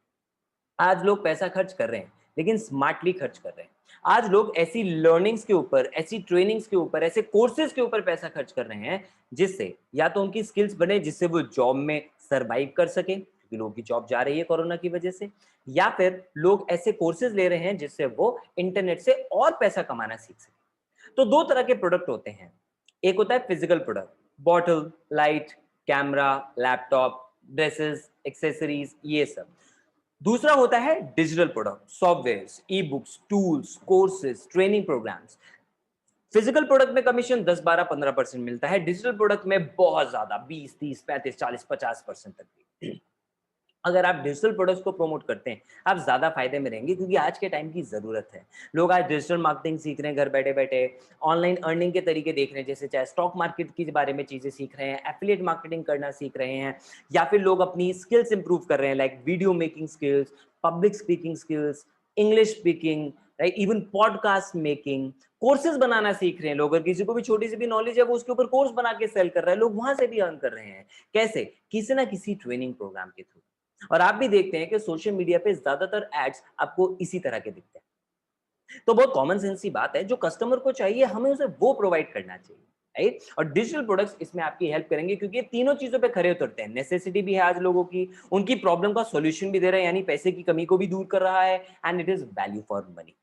A: आज लोग पैसा खर्च कर रहे हैं, लेकिन स्मार्टली खर्च कर रहे हैं। आज लोग ऐसी लर्निंग्स के ऊपर, ऐसी ट्रेनिंग्स के ऊपर, ऐसे कोर्सेज के ऊपर पैसा खर्च कर रहे हैं जिससे या तो उनकी स्किल्स बने, जिससे वो जॉब में सरवाइव कर सके, क्योंकि लोगों की जॉब जा रही है कोरोना की वजह से, या फिर लोग ऐसे कोर्सेज ले रहे हैं जिससे वो इंटरनेट से और पैसा कमाना सीख सके। तो 2 तरह के प्रोडक्ट होते हैं। एक होता है physical product, bottle, light, camera, laptop, dresses, accessories, ये सब। दूसरा होता है digital product, software, e books, tools, courses, training programs. Physical product में कमीशन 10, 12, 15% मिलता है। डिजिटल प्रोडक्ट में बहुत ज्यादा, 20, 30, 35, 40, 50% तक भी। अगर आप डिजिटल प्रोडक्ट्स को प्रमोट करते हैं, आप ज़्यादा फायदे में रहेंगे, क्योंकि आज के टाइम की ज़रूरत है। लोग आज डिजिटल मार्केटिंग सीख रहे हैं घर बैठे-बैठे, ऑनलाइन अर्निंग के तरीके देख रहे हैं, जैसे चाहे स्टॉक मार्केट के बारे में चीज़ें सीख रहे हैं, एफिलिएट मार्केटिंग करना सीख रहे हैं, या फिर लोग अपनी स्किल्स इंप्रूव कर रहे हैं, like video making skills, public speaking skills, English speaking, right, even podcast making, courses बनाना सीख रहे हैं लोग। अगर किसी को भी छोटी सी भी नॉलेज है, वो उसके ऊपर कोर्स बना के सेल कर रहा है, लोग वहां से भी अर्न कर रहे हैं। कैसे? किसी ना किसी ट्रेनिंग प्रोग्राम के थ्रू। और आप भी देखते हैं कि सोशल मीडिया पे ज्यादातर एड्स आपको इसी तरह के दिखते हैं। तो बहुत कॉमन सेंस की बात है, जो कस्टमर को चाहिए हमें उसे वो प्रोवाइड करना चाहिए, राइट। और डिजिटल प्रोडक्ट्स इसमें आपकी हेल्प करेंगे, क्योंकि ये तीनों चीजों पे खरे उतरते हैं। नेसेसिटी भी है आज लोगों की, उनकी प्रॉब्लम का सॉल्यूशन भी दे रहा है, यानी पैसे की कमी को भी दूर कर रहा है, and it is value for money.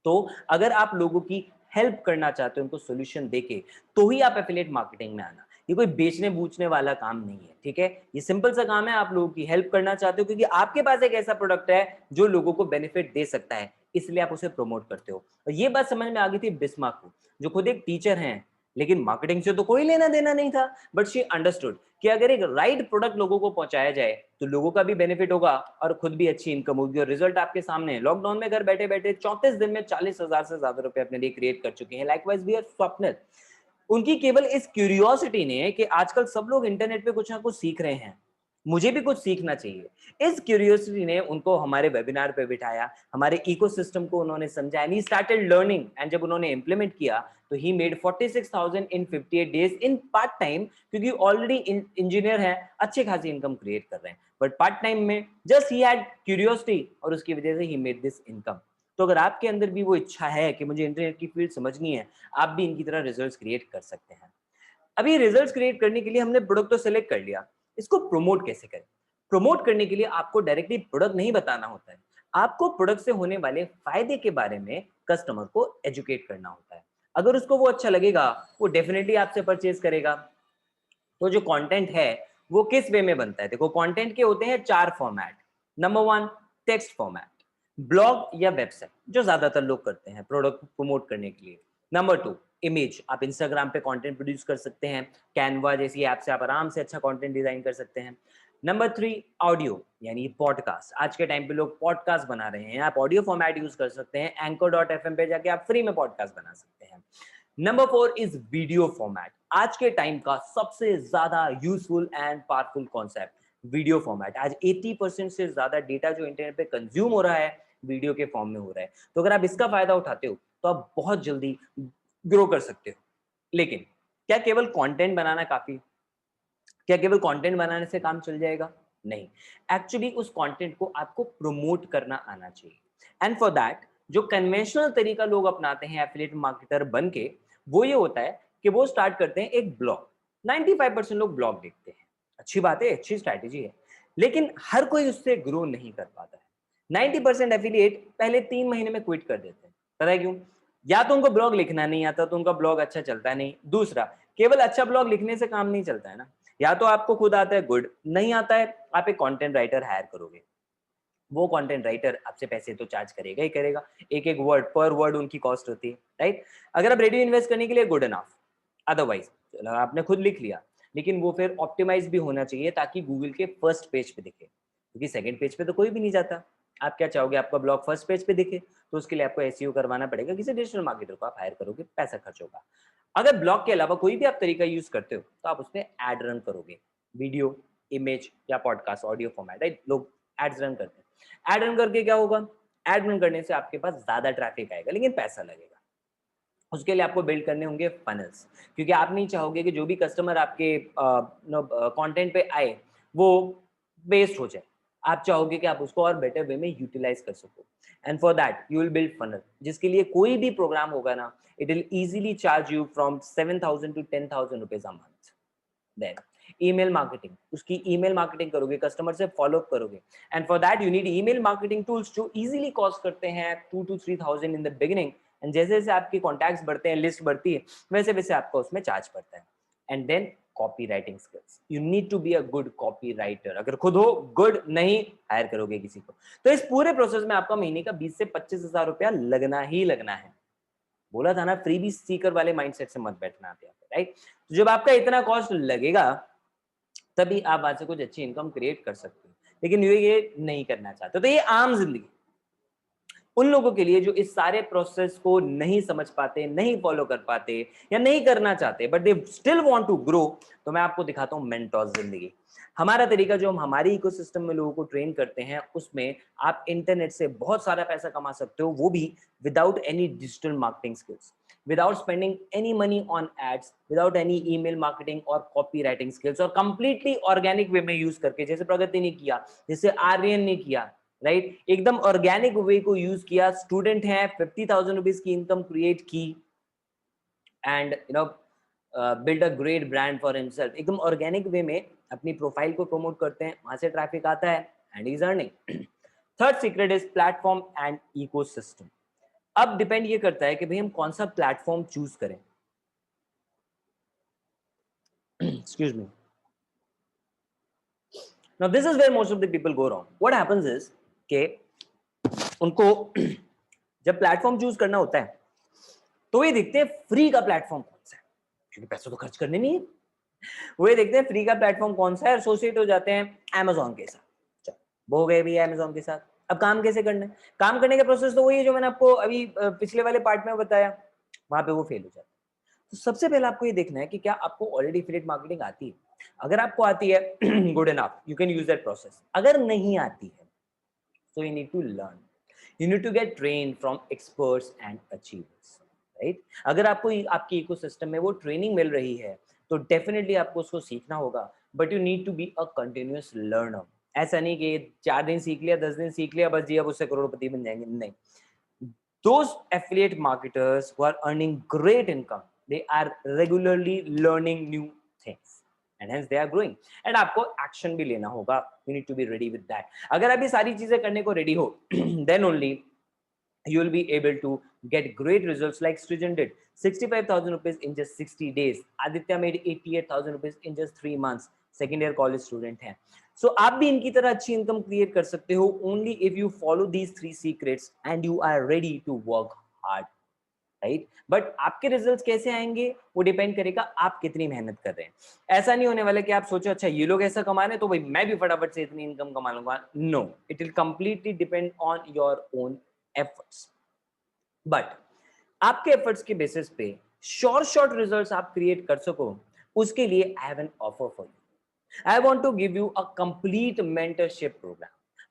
A: तो अगर आप लोगों की हेल्प करना चाहते हो उनको सॉल्यूशन देके, तो ही आप एफिलिएट मार्केटिंग में आना। ये कोई बेचने बूचने वाला काम नहीं है, ठीक है। ये सिंपल सा काम है, आप लोगों की हेल्प करना चाहते हो क्योंकि आपके पास एक ऐसा प्रोडक्ट है जो लोगों को बेनिफिट दे सकता है, इसलिए आप उसे प्रमोट करते हो। और ये बात समझ में आ गई थी बिस्मार्क को, जो खुद एक टीचर हैं, लेकिन मार्केटिंग से तो कोई लेना देना नहीं था, बट शी अंडरस्टूड कि अगर एक राइट प्रोडक्ट लोगों को पहुंचाया जाए तो लोगों का भी बेनिफिट होगा और खुद भी अच्छी इनकम होगी। और रिजल्ट आपके सामने है। लॉकडाउन में घर बैठे बैठे 34 दिन में 40,000 से ज्यादा रुपए अपने लिए क्रिएट कर चुके हैं। लाइकवाइज भी स्वप्निल, उनकी केवल इस क्यूरियोसिटी ने कि आजकल सब लोग इंटरनेट पे कुछ ना कुछ सीख रहे हैं, मुझे भी कुछ सीखना चाहिए, इस क्यूरियोसिटी ने उनको हमारे वेबिनार पे बिठाया, हमारे इकोसिस्टम को उन्होंने समझा, and he started learning. And जब उन्होंने इंप्लीमेंट किया तो he made 46,000 in 58 days in part time, क्योंकि ऑलरेडी इंजीनियर हैं, अच्छे खासी इनकम क्रिएट कर रहे हैं, बट पार्ट टाइम में जस्ट ही हैड क्यूरियोसिटी, और उसकी वजह से ही मेड दिस इनकम। तो अगर आपके अंदर भी वो इच्छा है कि मुझे इंटरनेट की फील्ड समझनी है, आप भी इनकी तरह रिजल्ट्स क्रिएट कर सकते हैं। अभी रिजल्ट्स क्रिएट करने के लिए हमने प्रोडक्ट तो सेलेक्ट कर लिया, इसको प्रमोट कैसे करें? प्रमोट करने के लिए आपको डायरेक्टली प्रोडक्ट नहीं बताना होता है, आपको प्रोडक्ट से होने वाले फायदे के बारे में कस्टमर को एजुकेट करना होता है। अगर उसको वो अच्छा लगेगा, वो डेफिनेटली आपसे परचेज करेगा। तो जो कंटेंट है वो किस वे में बनता है? देखो, कंटेंट के होते हैं 4 format. Number 1, text format, blog या वेबसाइट, जो ज्यादातर लोग करते हैं प्रोडक्ट प्रमोट करने के लिए। नंबर 2, इमेज, आप इंस्टाग्राम पे कंटेंट प्रोड्यूस कर सकते हैं, कैनवा जैसी ऐप से आप आराम से अच्छा कंटेंट डिजाइन कर सकते हैं। नंबर 3, ऑडियो, यानी पॉडकास्ट। आज के टाइम पे लोग पॉडकास्ट बना रहे हैं, आप ऑडियो फॉर्मेट यूज कर सकते हैं, anchor.fm पे जाके आप फ्री में पॉडकास्ट बना सकते हैं। नंबर 4 इज वीडियो फॉर्मेट, आज के टाइम का सबसे ज्यादा useful and powerful concept video format. आज 80% से ज्यादा डेटा जो इंटरनेट पे कंज्यूम हो रहा है वीडियो के फॉर्म में हो रहा है। तो अगर आप इसका फायदा उठाते हो तो आप बहुत जल्दी ग्रो कर सकते हो। लेकिन क्या केवल कंटेंट बनाना काफी? क्या केवल कंटेंट बनाने से काम चल जाएगा? नहीं, एक्चुअली उस कंटेंट को आपको प्रमोट करना आना चाहिए। एंड फॉर दैट जो कन्वेंशनल तरीका लोग अपनाते हैं एफिलिएट मार्केटर बन के, वो ये होता है कि वो स्टार्ट करते हैं एक ब्लॉग। 95% लोग ब्लॉग देखते हैं, अच्छी बात है, अच्छी स्ट्रैटेजी है, लेकिन हर कोई उससे ग्रो नहीं कर पाता है। 90% एफिलिएट पहले 3 महीने में क्विट कर देते हैं। पता है क्यों? या तो उनको ब्लॉग लिखना नहीं आता, तो उनका ब्लॉग अच्छा चलता नहीं। दूसरा, केवल अच्छा ब्लॉग लिखने से काम नहीं चलता है ना, या तो आपको खुद आता है, गुड, नहीं आता है आप एक कंटेंट राइटर हायर करोगे। वो कंटेंट राइटर आपसे पैसे तो चार्ज करेगा ही करेगा, एक एक वर्ड पर वर्ड उनकी कॉस्ट होती है, राइट। अगर आप रेडी इन्वेस्ट करने के लिए, गुड इनफ। अदरवाइज आपने खुद लिख लिया, लेकिन वो फिर ऑप्टिमाइज भी होना चाहिए ताकि गूगल के फर्स्ट पेज पे दिखे, क्योंकि सेकंड पेज पे तो कोई भी नहीं जाता। आप क्या चाहोगे, आपका ब्लॉग फर्स्ट पेज पे दिखे? तो उसके लिए आपको एसईओ करवाना पड़ेगा, किसी डिजिटल मार्केटर को आप हायर करोगे, पैसा खर्च होगा। अगर ब्लॉग के अलावा कोई भी आप तरीका यूज करते हो तो आप उसमें एड रन करोगे, वीडियो, इमेज या पॉडकास्ट, ऑडियो फॉर्मेट, राइट। लोग एड्स रन करते हैं। एड रन करके क्या होगा? एड रन करने से आपके पास ज्यादा ट्रैफिक आएगा, लेकिन पैसा लगेगा। उसके लिए आपको बिल्ड करने होंगे फनल्स, क्योंकि आप नहीं चाहोगे कि जो भी कस्टमर आपके कंटेंट पे आए वो वेस्ट हो जाए। आप चाहोगे कि आप उसको और बेटर वे में यूटिलाइज कर सको। And for that you will build funnel, जिसके लिए कोई भी प्रोग्राम होगा ना, it will easily charge you from 7,000 to 10,000 rupees a month. Then email marketing, उसकी ईमेल मार्केटिंग करोगे, कस्टमर से फॉलो अप करोगे, and for that you need email marketing tools जो इजीली कॉस्ट करते हैं 2 to 3,000 in the beginning. And जैसे जैसे आपके कॉन्टैक्ट्स बढ़ते हैं, लिस्ट बढ़ती है, वैसे वैसे आपका उसमें चार्ज पड़ता है। And then copy writing skills, you need to be a good copy writer. अगर खुद हो गुड, नहीं हायर करोगे किसी को। तो इस पूरे प्रोसेस में आपका महीने का 20 से 25,000 रुपया लगना ही लगना है। बोला था ना, फ्री भी सीकर वाले माइंडसेट से मत बैठना आप यहाँ पे, राइट। तो जब आपका इतना कॉस्ट लगेगा, तभी आप वहां से कुछ अच्छी इनकम क्रिएट कर सकते हो। लेकिन ये नहीं करना चाहते। तो ये आम जिंदगी उन लोगों के लिए जो इस सारे प्रोसेस को नहीं समझ पाते, नहीं फॉलो कर पाते या नहीं करना चाहते, but they still want to grow, तो मैं आपको दिखाता हूं मेंटोर्स जिंदगी। हमारा तरीका जो हम हमारी इकोसिस्टम में लोगों को ट्रेन करते हैं, उसमें आप इंटरनेट से बहुत सारा पैसा कमा सकते हो, वो भी without any digital marketing skills, without spending any money on ads, without any email marketing और copywriting skills, और completely organic way में यूज करके, जैसे प्रगति ने किया, जैसे आर्यन ने किया, राइट एकदम ऑर्गेनिक वे को यूज किया। स्टूडेंट है, 50,000 रुपीज की इनकम क्रिएट की and build a great brand for himself. एकदम ऑर्गेनिक वे में अपनी प्रोफाइल को प्रमोट करते हैं, वहां से ट्रैफिक आता है and is earning. Third secret is platform and ecosystem. अब डिपेंड ये करता है कि भाई हम कौन सा प्लेटफॉर्म चूज करें। Excuse me. Now this is where most of the people go wrong. What happens is के उनको जब प्लेटफॉर्म चूज करना होता है तो ये देखते हैं फ्री का प्लेटफॉर्म कौन सा है, क्योंकि पैसे तो खर्च करने नहीं है। वो ये देखते हैं फ्री का प्लेटफॉर्म कौन सा है, एसोसिएट हो जाते हैं अमेजोन के साथ। चलो वो हो गए भी अमेजोन के साथ। अब काम कैसे करना है? काम करने का प्रोसेस तो वही है जो मैंने आपको अभी पिछले वाले पार्ट में बताया, वहां पे वो फेल हो जाता है। तो सबसे पहले आपको ये देखना है कि क्या आपको ऑलरेडी एफिलिएट मार्केटिंग आती है। अगर आपको आती है good enough, you can use that process. अगर नहीं आती है so you need to learn, you need to get trained from experts and achievers, right? अगर आपको आपकी इकोसिस्टम में वो ट्रेनिंग मिल रही है तो डेफिनेटली आपको उसको सीखना होगा, but you need to be a continuous learner. ऐसा नहीं कि 4 दिन सीख लिया, 10 दिन सीख लिया, बस जी अब उससे करोड़पति बन जाएंगे, नहीं। Those affiliate marketers who are earning great income, they are regularly learning new things and hence they are growing, and आपको action भी लेना होगा, you need to be ready with that। अगर आप ये सारी चीजें करने को ready हो then only you will be able to get great results like Srijan did 65,000 rupees in just 60 days। Aditya made 88,000 rupees in just 3 months। Second year college student हैं। सो आप भी इनकी तरह अच्छी इनकम क्रिएट कर सकते हो only if you follow these 3 secrets and you are ready to work hard, right. But आपके रिजल्ट्स कैसे आएंगे वो डिपेंड करेगा आप कितनी मेहनत कर रहे हैं। ऐसा नहीं होने वाला कि आप सोचो अच्छा ये लोग ऐसा कमा रहे हैं तो भाई मैं भी फटाफट से इतनी इनकम कमा लूंगा। No, it will completely depend on your own efforts. But आपके एफर्ट्स के बेसिस पे शॉर्ट रिजल्ट्स आप क्रिएट कर सको, उसके लिए I have an offer for you. I want to give you a complete mentorship program.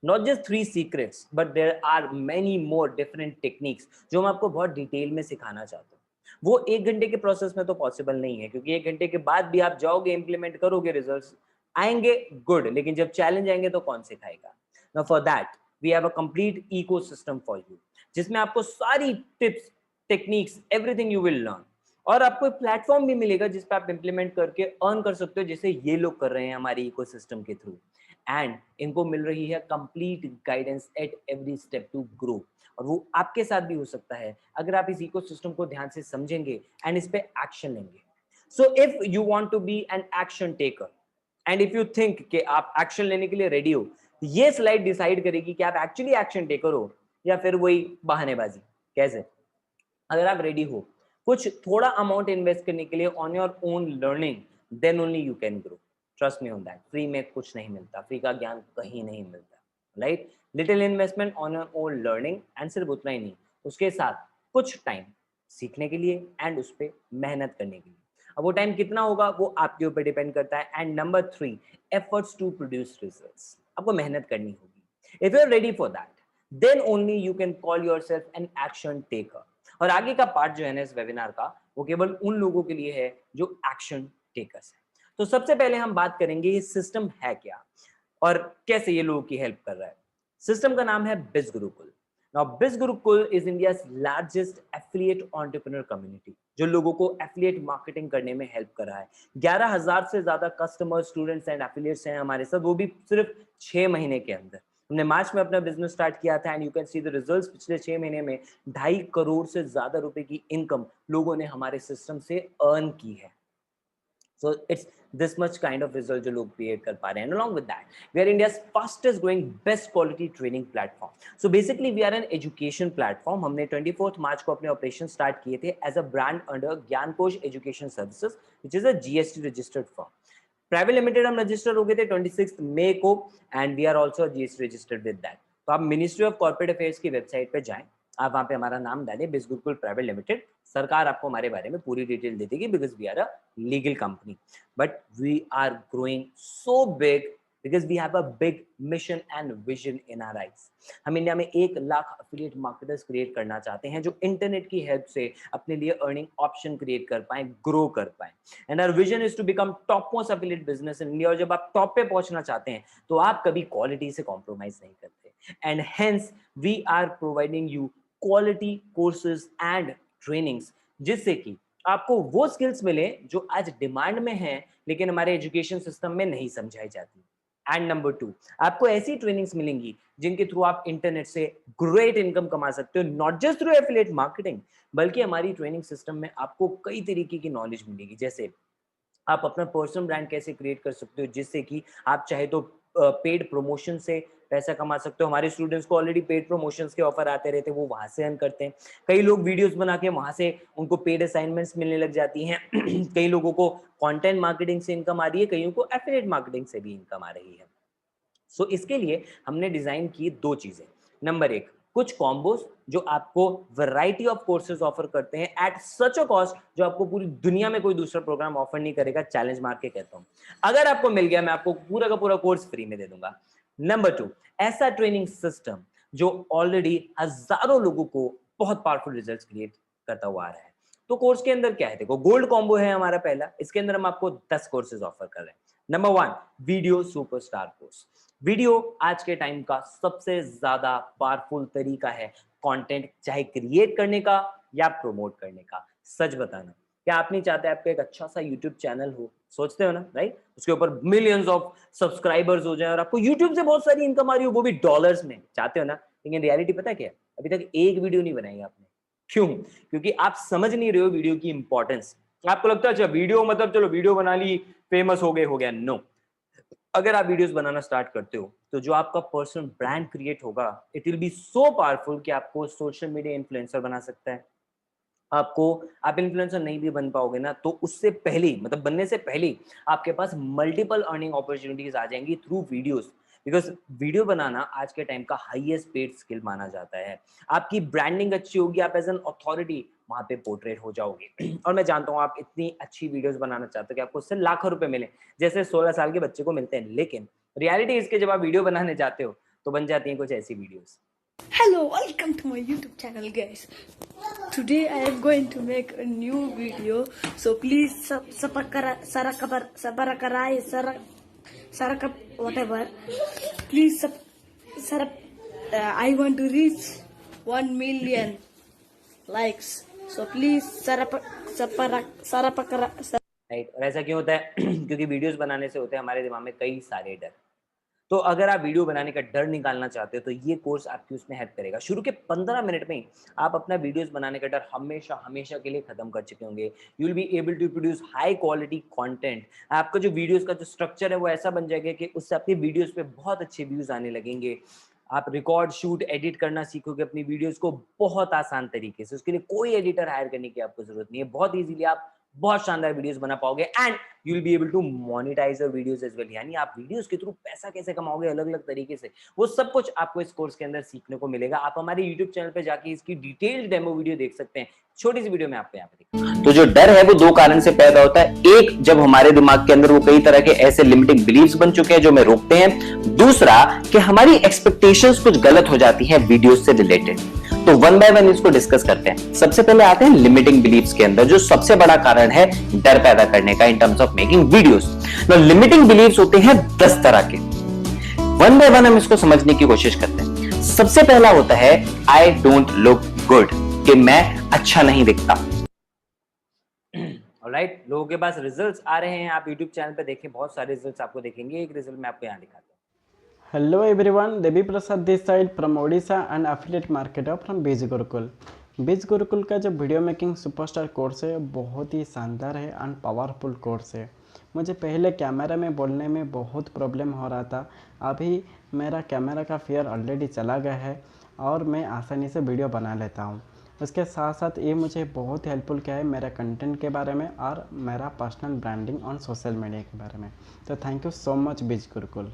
A: Not just 3 secrets, but there are many more different techniques जो मैं आपको बहुत डिटेल में सिखाना चाहता हूँ। वो 1 घंटे के प्रोसेस में तो पॉसिबल नहीं है, क्योंकि 1 घंटे के बाद भी आप जाओगे, इंप्लीमेंट करोगे, रिजल्ट्स आएंगे गुड, लेकिन जब चैलेंज आएंगे तो कौन सिखाएगा। Now for that we have a complete ecosystem for you, जिसमें आपको सारी tips, techniques, everything you will learn, और आपको एक प्लेटफॉर्म भी मिलेगा जिस पे आप इंप्लीमेंट करके अर्न कर सकते हो, जैसे ये लोग कर रहे हैं हमारी इकोसिस्टम के थ्रू। एंड इनको मिल रही है complete guidance at every step to grow, और वो आपके साथ भी हो सकता है अगर आप इस इकोसिस्टम को ध्यान से समझेंगे एंड इस पे एक्शन लेंगे। So if you want to be an action taker and if you think कि आप एक्शन लेने के लिए रेडी हो, ये स्लाइड डिसाइड करेगी कि आप एक्चुअली एक्शन टेकर हो या फिर वही बहानेबाजी। कैसे? अगर आप रेडी हो कुछ थोड़ा अमाउंट इन्वेस्ट करने के लिए on your own learning, then only you can grow. Trust me on that. Free में कुछ नहीं मिलता, फ्री का ज्ञान कहीं नहीं मिलता, right. Little investment on your own learning, and सिर्फ उतना ही नहीं, उसके साथ कुछ टाइम सीखने के लिए एंड उस पर मेहनत करने के लिए। अब वो टाइम कितना होगा वो आपके ऊपर डिपेंड करता है। And number 3, efforts to produce results. आपको मेहनत करनी होगी। If you are ready for that, then only you can call yourself an action taker. और आगे का पार्ट जो है ना इस वेबिनार का, वो केवल उन लोगों के लिए है जो एक्शन टेकर्स हैं। तो सबसे पहले हम बात करेंगे ये सिस्टम है क्या और कैसे ये लोगों की हेल्प कर रहा है। सिस्टम का नाम है बिज गुरुकुल। नाउ बिज Gurukul is India's largest affiliate entrepreneur community, जो लोगों को एफिलिएट मार्केटिंग करने में हेल्प कर रहा है। 11,000 से ज्यादा कस्टमर्स, स्टूडेंट्स एंड एफिलिएट्स हैं हमारे साथ, वो भी सिर्फ 6 महीने के अंदर। हमने मार्च में अपना बिजनेस स्टार्ट किया था and you can see the results. पिछले 6 महीने में 2.5 करोड़ से ज्यादा रुपए की इनकम लोगों ने हमारे सिस्टम से अर्न की है। So it's this much kind of result जो लोग create कर पा रहे हैं। And along with that, we are India's fastest growing best quality training platform. So basically we are an education platform. हमने 24th मार्च को अपने ऑपरेशन स्टार्ट किए थे as a brand under Gyankosh education services, which is a GST registered firm. Private limited हम register हो गए थे 26 मई को and we are also GST registered with that. तो आप मिनिस्ट्री ऑफ कॉर्पोरेट अफेयर्स की वेबसाइट पे जाएं, आप वहां पे हमारा नाम डालें बिज गुरुकुल प्राइवेट लिमिटेड, सरकार आपको हमारे बारे में पूरी डिटेल दे देगी because we are a legal company, but we are growing so big because we have a big mission and vision in our eyes। हम इंडिया में 1 लाख एफिलिएट मार्केटर्स क्रिएट करना चाहते हैं जो इंटरनेट की हेल्प से अपने लिए अर्निंग ऑप्शन क्रिएट कर पाए, ग्रो कर पाए। And our vision is to become top most affiliate business in India. और जब आप टॉप पे पहुंचना चाहते हैं तो आप कभी क्वालिटी से कॉम्प्रोमाइज नहीं करते। And hence we are providing you quality courses and trainings जिससे कि आपको वो स्किल्स मिले जो आज डिमांड में हैं लेकिन हमारे एजुकेशन सिस्टम में नहीं समझाई जाती। एंड नंबर 2, आपको ऐसी ट्रेनिंग्स मिलेंगी जिनके थ्रू आप इंटरनेट से ग्रेट इनकम कमा सकते हो, not just through affiliate marketing, बल्कि हमारी ट्रेनिंग सिस्टम में आपको कई तरीके की नॉलेज मिलेगी। जैसे आप अपना पर्सनल ब्रांड कैसे क्रिएट कर सकते हो जिससे कि आप चाहे तो पेड प्रमोशन से पैसा कमा सकते हो। हमारे स्टूडेंट्स को ऑलरेडी पेड प्रमोशंस के ऑफर आते रहते हैं, वो वहां से अर्न करते हैं। कई लोग वीडियोस बना के वहां से उनको पेड असाइनमेंट्स मिलने लग जाती हैं। कई लोगों को कंटेंट मार्केटिंग से इनकम आ रही है, कईयों को एफिलिएट मार्केटिंग से भी इनकम आ रही है। सो इसके लिए हमने डिजाइन की 2 चीजें। नंबर 1, कुछ कॉम्बोस जो आपको वैरायटी ऑफ कोर्सेज ऑफर करते हैं एट सच अ कॉस्ट जो आपको पूरी दुनिया में कोई दूसरा प्रोग्राम ऑफर नहीं करेगा। चैलेंज मार के कहता हूं, अगर आपको मिल गया मैं आपको पूरा का पूरा कोर्स फ्री में दे दूंगा। नंबर 2, ऐसा ट्रेनिंग सिस्टम जो ऑलरेडी हजारों लोगों को बहुत पावरफुल रिजल्ट्स क्रिएट करता हुआ आ रहा है। तो कोर्स के अंदर क्या है, देखो गोल्ड कॉम्बो है हमारा पहला, इसके अंदर हम आपको 10 कोर्सेज ऑफर कर रहे हैं। Number 1, video superstar course. Video आज के टाइम का सबसे ज्यादा पावरफुल तरीका है कंटेंट चाहे क्रिएट करने का या प्रमोट करने का। सच बताना, क्या आप नहीं चाहते आपका एक अच्छा सा यूट्यूब चैनल हो, सोचते हो ना राइट, उसके ऊपर मिलियंस ऑफ सब्सक्राइबर्स हो जाए और आपको यूट्यूब से बहुत सारी इनकम आ रही हो, वो भी डॉलर्स में, चाहते हो ना। लेकिन रियलिटी पता क्या है, अभी तक एक वीडियो नहीं बनाई आपने। क्यों? क्योंकि आप समझ नहीं रहे हो वीडियो की इंपॉर्टेंस। आपको लगता है अच्छा वीडियो मतलब चलो वीडियो बना ली, फेमस हो गया। नो, अगर आप वीडियोस बनाना स्टार्ट करते हो तो जो आपका पर्सनल ब्रांड क्रिएट होगा it will be so powerful कि आपको सोशल मीडिया इन्फ्लुएंसर बना सकता है। आप इन्फ्लुएंसर नहीं भी बन पाओगे ना तो उससे पहले, मतलब बनने से पहले आपके पास मल्टीपल अर्निंग अपॉर्चुनिटीज आ जाएंगी थ्रू वीडियोस। बिकॉज वीडियो बनाना आज के टाइम का हाईएस्ट पेड स्किल माना जाता है। आपकी ब्रांडिंग अच्छी होगी, आप एज एन अथॉरिटी वहां पे पोर्ट्रेट हो जाओगे। और मैं जानता हूँ आप इतनी अच्छी वीडियोस बनाना चाहते हो कि आपको उससे लाखों रुपए मिले जैसे 16 साल के बच्चे को मिलते हैं, लेकिन रियलिटी इसके जब आप वीडियो बनाने जाते हो तो बन जाती हैं कुछ ऐसी videos.
B: Hello, welcome to my YouTube channel, guys. Today I am going to make a new video, so please whatever. Please I want to reach 1 million likes, so please
A: right, और ऐसा क्यों होता है? क्योंकि वीडियोस बनाने से होते हैं हमारे दिमाग में कई सारे डर। तो अगर आप वीडियो बनाने का डर निकालना चाहते हो तो ये कोर्स आपकी उसमें हेल्प करेगा। शुरू के 15 मिनट में आप अपना वीडियोस बनाने का डर हमेशा हमेशा के लिए खत्म कर चुके होंगे। You will be able to produce high quality content. आपका जो वीडियोस का जो स्ट्रक्चर है वो ऐसा बन जाएगा कि उससे आपकी वीडियोस पे बहुत अच्छे व्यूज आने लगेंगे। आप रिकॉर्ड शूट एडिट करना सीखोगे अपनी वीडियोस को बहुत आसान तरीके से। उसके लिए कोई एडिटर हायर करने की आपको जरूरत नहीं है। बहुत इजीली आप बहुत शानदार वीडियोस बना पाओगे and you will be able to monetize your videos as well. यानी आप वीडियोस के थ्रू पैसा कैसे कमाओगे अलग अलग तरीके से, वो सब कुछ आपको इस कोर्स के अंदर सीखने को मिलेगा। आप हमारे यूट्यूब चैनल पे जाके इसकी डिटेल्ड डेमो वीडियो देख सकते हैं। छोटी सी वीडियो में आपको यहाँ पे तो जो डर है वो 2 कारण से पैदा होता है। एक, जब हमारे दिमाग के अंदर वो कई तरह के ऐसे लिमिटिंग बिलीव्स बन चुके हैं जो हमें रोकते हैं। दूसरा, कि हमारी एक्सपेक्टेशंस कुछ गलत हो जाती हैं वीडियोस से रिलेटेड। तो वन बाय वन इसको डिस्कस करते हैं। सबसे पहले आते हैं लिमिटिंग बिलीव्स के अंदर, जो सबसे बड़ा कारण है डर पैदा करने का in terms of making videos. तो लिमिटिंग बिलीव्स होते हैं 10 तरह के। वन बाय वन हम इसको समझने की कोशिश करते हैं। सबसे पहला होता है आई डोंट लुक गुड, कि मैं अच्छा नहीं दिखता। ऑलराइट, लोगों के पास रिजल्ट्स आ रहे हैं, आप यूट्यूब चैनल पे देखें, बहुत सारे रिजल्ट्स आपको दिखेंगे। एक रिजल्ट मैं आपको यहाँ दिखाता हूँ।
C: Hello everyone, Devi Prasad this side from Odisha and affiliate marketer from Biz Gurukul। Biz Gurukul का जो वीडियो मेकिंग सुपरस्टार कोर्स है बहुत ही शानदार है एंड पावरफुल कोर्स है। मुझे पहले कैमरा में बोलने में बहुत प्रॉब्लम हो रहा था, अभी मेरा कैमरा का फियर ऑलरेडी चला गया है और मैं आसानी से वीडियो बना लेता हूँ। उसके साथ साथ ये मुझे बहुत हेल्पफुल किया है मेरे कंटेंट के बारे में और मेरा personal branding on social media के बारे में। तो थैंक यू सो मच बीज गुरुकुल।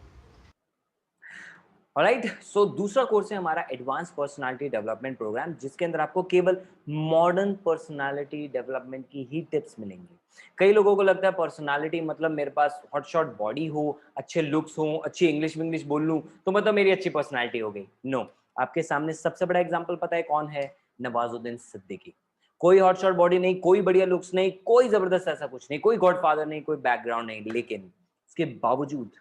A: ऑलराइट, सो दूसरा कोर्स है हमारा एडवांस पर्सनालिटी डेवलपमेंट प्रोग्राम, जिसके अंदर आपको केवल मॉडर्न पर्सनालिटी डेवलपमेंट की ही टिप्स मिलेंगी। कई लोगों को लगता है पर्सनालिटी मतलब मेरे पास हॉट शॉट बॉडी हो, अच्छे लुक्स हो, अच्छी इंग्लिश विंग्लिश बोल लूं तो मतलब मेरी अच्छी पर्सनालिटी हो गई। नो, आपके सामने सबसे बड़ा एग्जाम्पल पता है कौन है? नवाजुद्दीन सिद्दीकी। कोई हॉट शॉट बॉडी नहीं, कोई बढ़िया लुक्स नहीं, कोई जबरदस्त ऐसा कुछ नहीं, कोई गॉडफादर नहीं, कोई बैकग्राउंड नहीं, लेकिन इसके बावजूद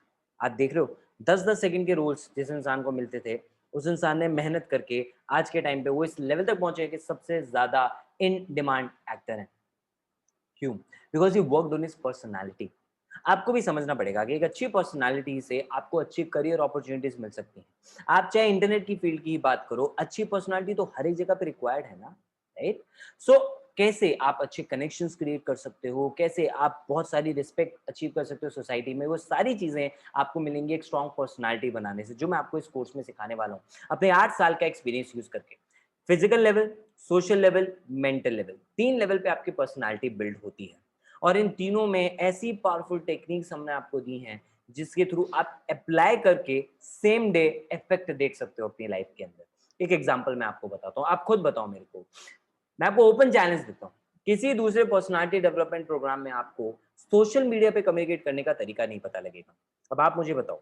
A: आप देख रहे हो 10-10 सेकंड के रोल्स जिस इंसान को मिलते थे, उस इंसान ने मेहनत करके आज के टाइम पे वो इस लेवल तक पहुंचे कि सबसे ज्यादा इन डिमांड एक्टर हैं। क्यों? Because he worked on his personality. आपको भी समझना पड़ेगा कि एक अच्छी पर्सनालिटी से आपको अच्छी करियर अपॉर्चुनिटीज मिल सकती हैं। आप चाहे इंटरनेट की फील्ड की ही बात करो, अच्छी पर्सनालिटी तो हर एक जगह पे रिक्वायर्ड है ना, राइट? सो कैसे आप अच्छे कनेक्शंस क्रिएट कर सकते हो, कैसे आप बहुत सारी रिस्पेक्ट अचीव कर सकते हो सोसाइटी में, वो सारी चीजें आपको मिलेंगी एक स्ट्रॉन्ग पर्सनालिटी बनाने से, जो मैं आपको इस कोर्स में सिखाने वाला हूँ अपने 8 साल का एक्सपीरियंस यूज करके। Physical level, social level, mental level, 3 level पे आपकी पर्सनालिटी बिल्ड होती है। और इन तीनों में ऐसी पावरफुल टेक्निक्स हमने आपको दी हैं जिसके थ्रू आप अप्लाई करके सेम डे इफेक्ट देख सकते हो अपनी लाइफ के अंदर। एक एग्जांपल मैं आपको बताता हूँ, आप खुद बताओ मेरे को। मैं आपको ओपन चैलेंज देता हूँ, किसी दूसरे पर्सनालिटी डेवलपमेंट प्रोग्राम में आपको सोशल मीडिया पे कम्युनिकेट करने का तरीका नहीं पता लगेगा। अब आप मुझे बताओ,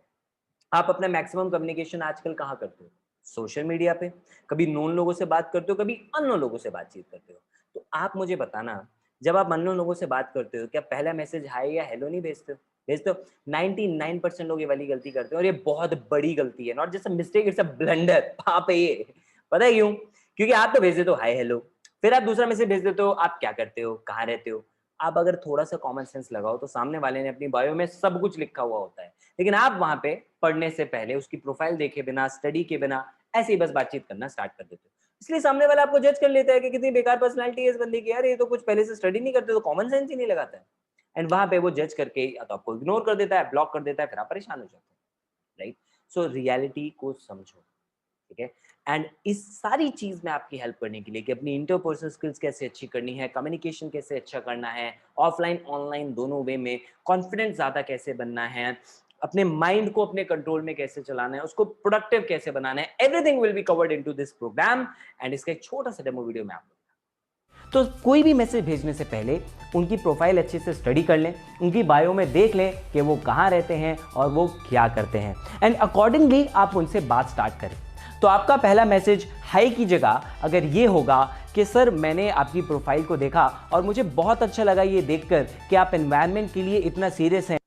A: आप अपना मैक्सिमम कम्युनिकेशन आजकल कहाँ करते हो? सोशल मीडिया पे। कभी नोन लोगों से बात करते हो, कभी अननोन लोगों से बातचीत करते हो। तो आप मुझे बताना, जब आप अननोन लोगों से बात करते हो, क्या पहला मैसेज हाय या हेलो नहीं भेजते हो? भेजते हो। 99% लोग ये वाली गलती करते हैं, और ये बहुत बड़ी गलती है। Not just a mistake, it's a blunder. पाप है ये। पता है क्यों? क्योंकि आप तो भेज देते हो हाय हेलो, फिर आप दूसरा मैसेज भेज देते हो, आप क्या करते हो, कहाँ रहते हो। आप अगर थोड़ा सा कॉमन सेंस लगाओ तो सामने वाले ने अपनी बायो में सब कुछ लिखा हुआ होता है, लेकिन आप वहां पे पढ़ने से पहले उसकी प्रोफाइल देखे बिना, स्टडी के बिना ऐसे ही बस बातचीत करना स्टार्ट कर देते हो। इसलिए सामने वाला आपको जज कर लेता है कि कितनी बेकार पर्सनालिटी है इस बंदे की, यार ये तो कुछ पहले से स्टडी नहीं करते, तो कॉमन सेंस ही नहीं लगाता है। एंड वहां पे वो जज करके या तो आपको इग्नोर कर देता है, ब्लॉक कर देता है, फिर आप परेशान हो जाते हो, राइट? सो रियलिटी को समझो, ठीक है? एंड इस सारी चीज में आपकी हेल्प करने के लिए कि अपनी इंटरपर्सनल स्किल्स कैसे अच्छी करनी है, कम्युनिकेशन कैसे अच्छा करना है, ऑफलाइन ऑनलाइन दोनों वे में कॉन्फिडेंट ज्यादा कैसे बनना है, अपने माइंड को अपने कंट्रोल में कैसे चलाना है, उसको प्रोडक्टिव कैसे बनाना है, everything will be covered into this program. And इसका एक छोटा सा डेमो वीडियो मैं आपको, तो कोई भी मैसेज भेजने से पहले उनकी प्रोफाइल अच्छे से स्टडी कर लें, उनकी बायो में देख लें कि वो कहाँ रहते हैं और वो क्या करते हैं, एंड अकॉर्डिंगली आप उनसे बात स्टार्ट करें। तो आपका पहला मैसेज हाय की जगह अगर ये होगा कि सर मैंने आपकी प्रोफाइल को देखा और मुझे बहुत अच्छा लगा ये देखकर कि आप एनवायरनमेंट के लिए इतना सीरियस हैं।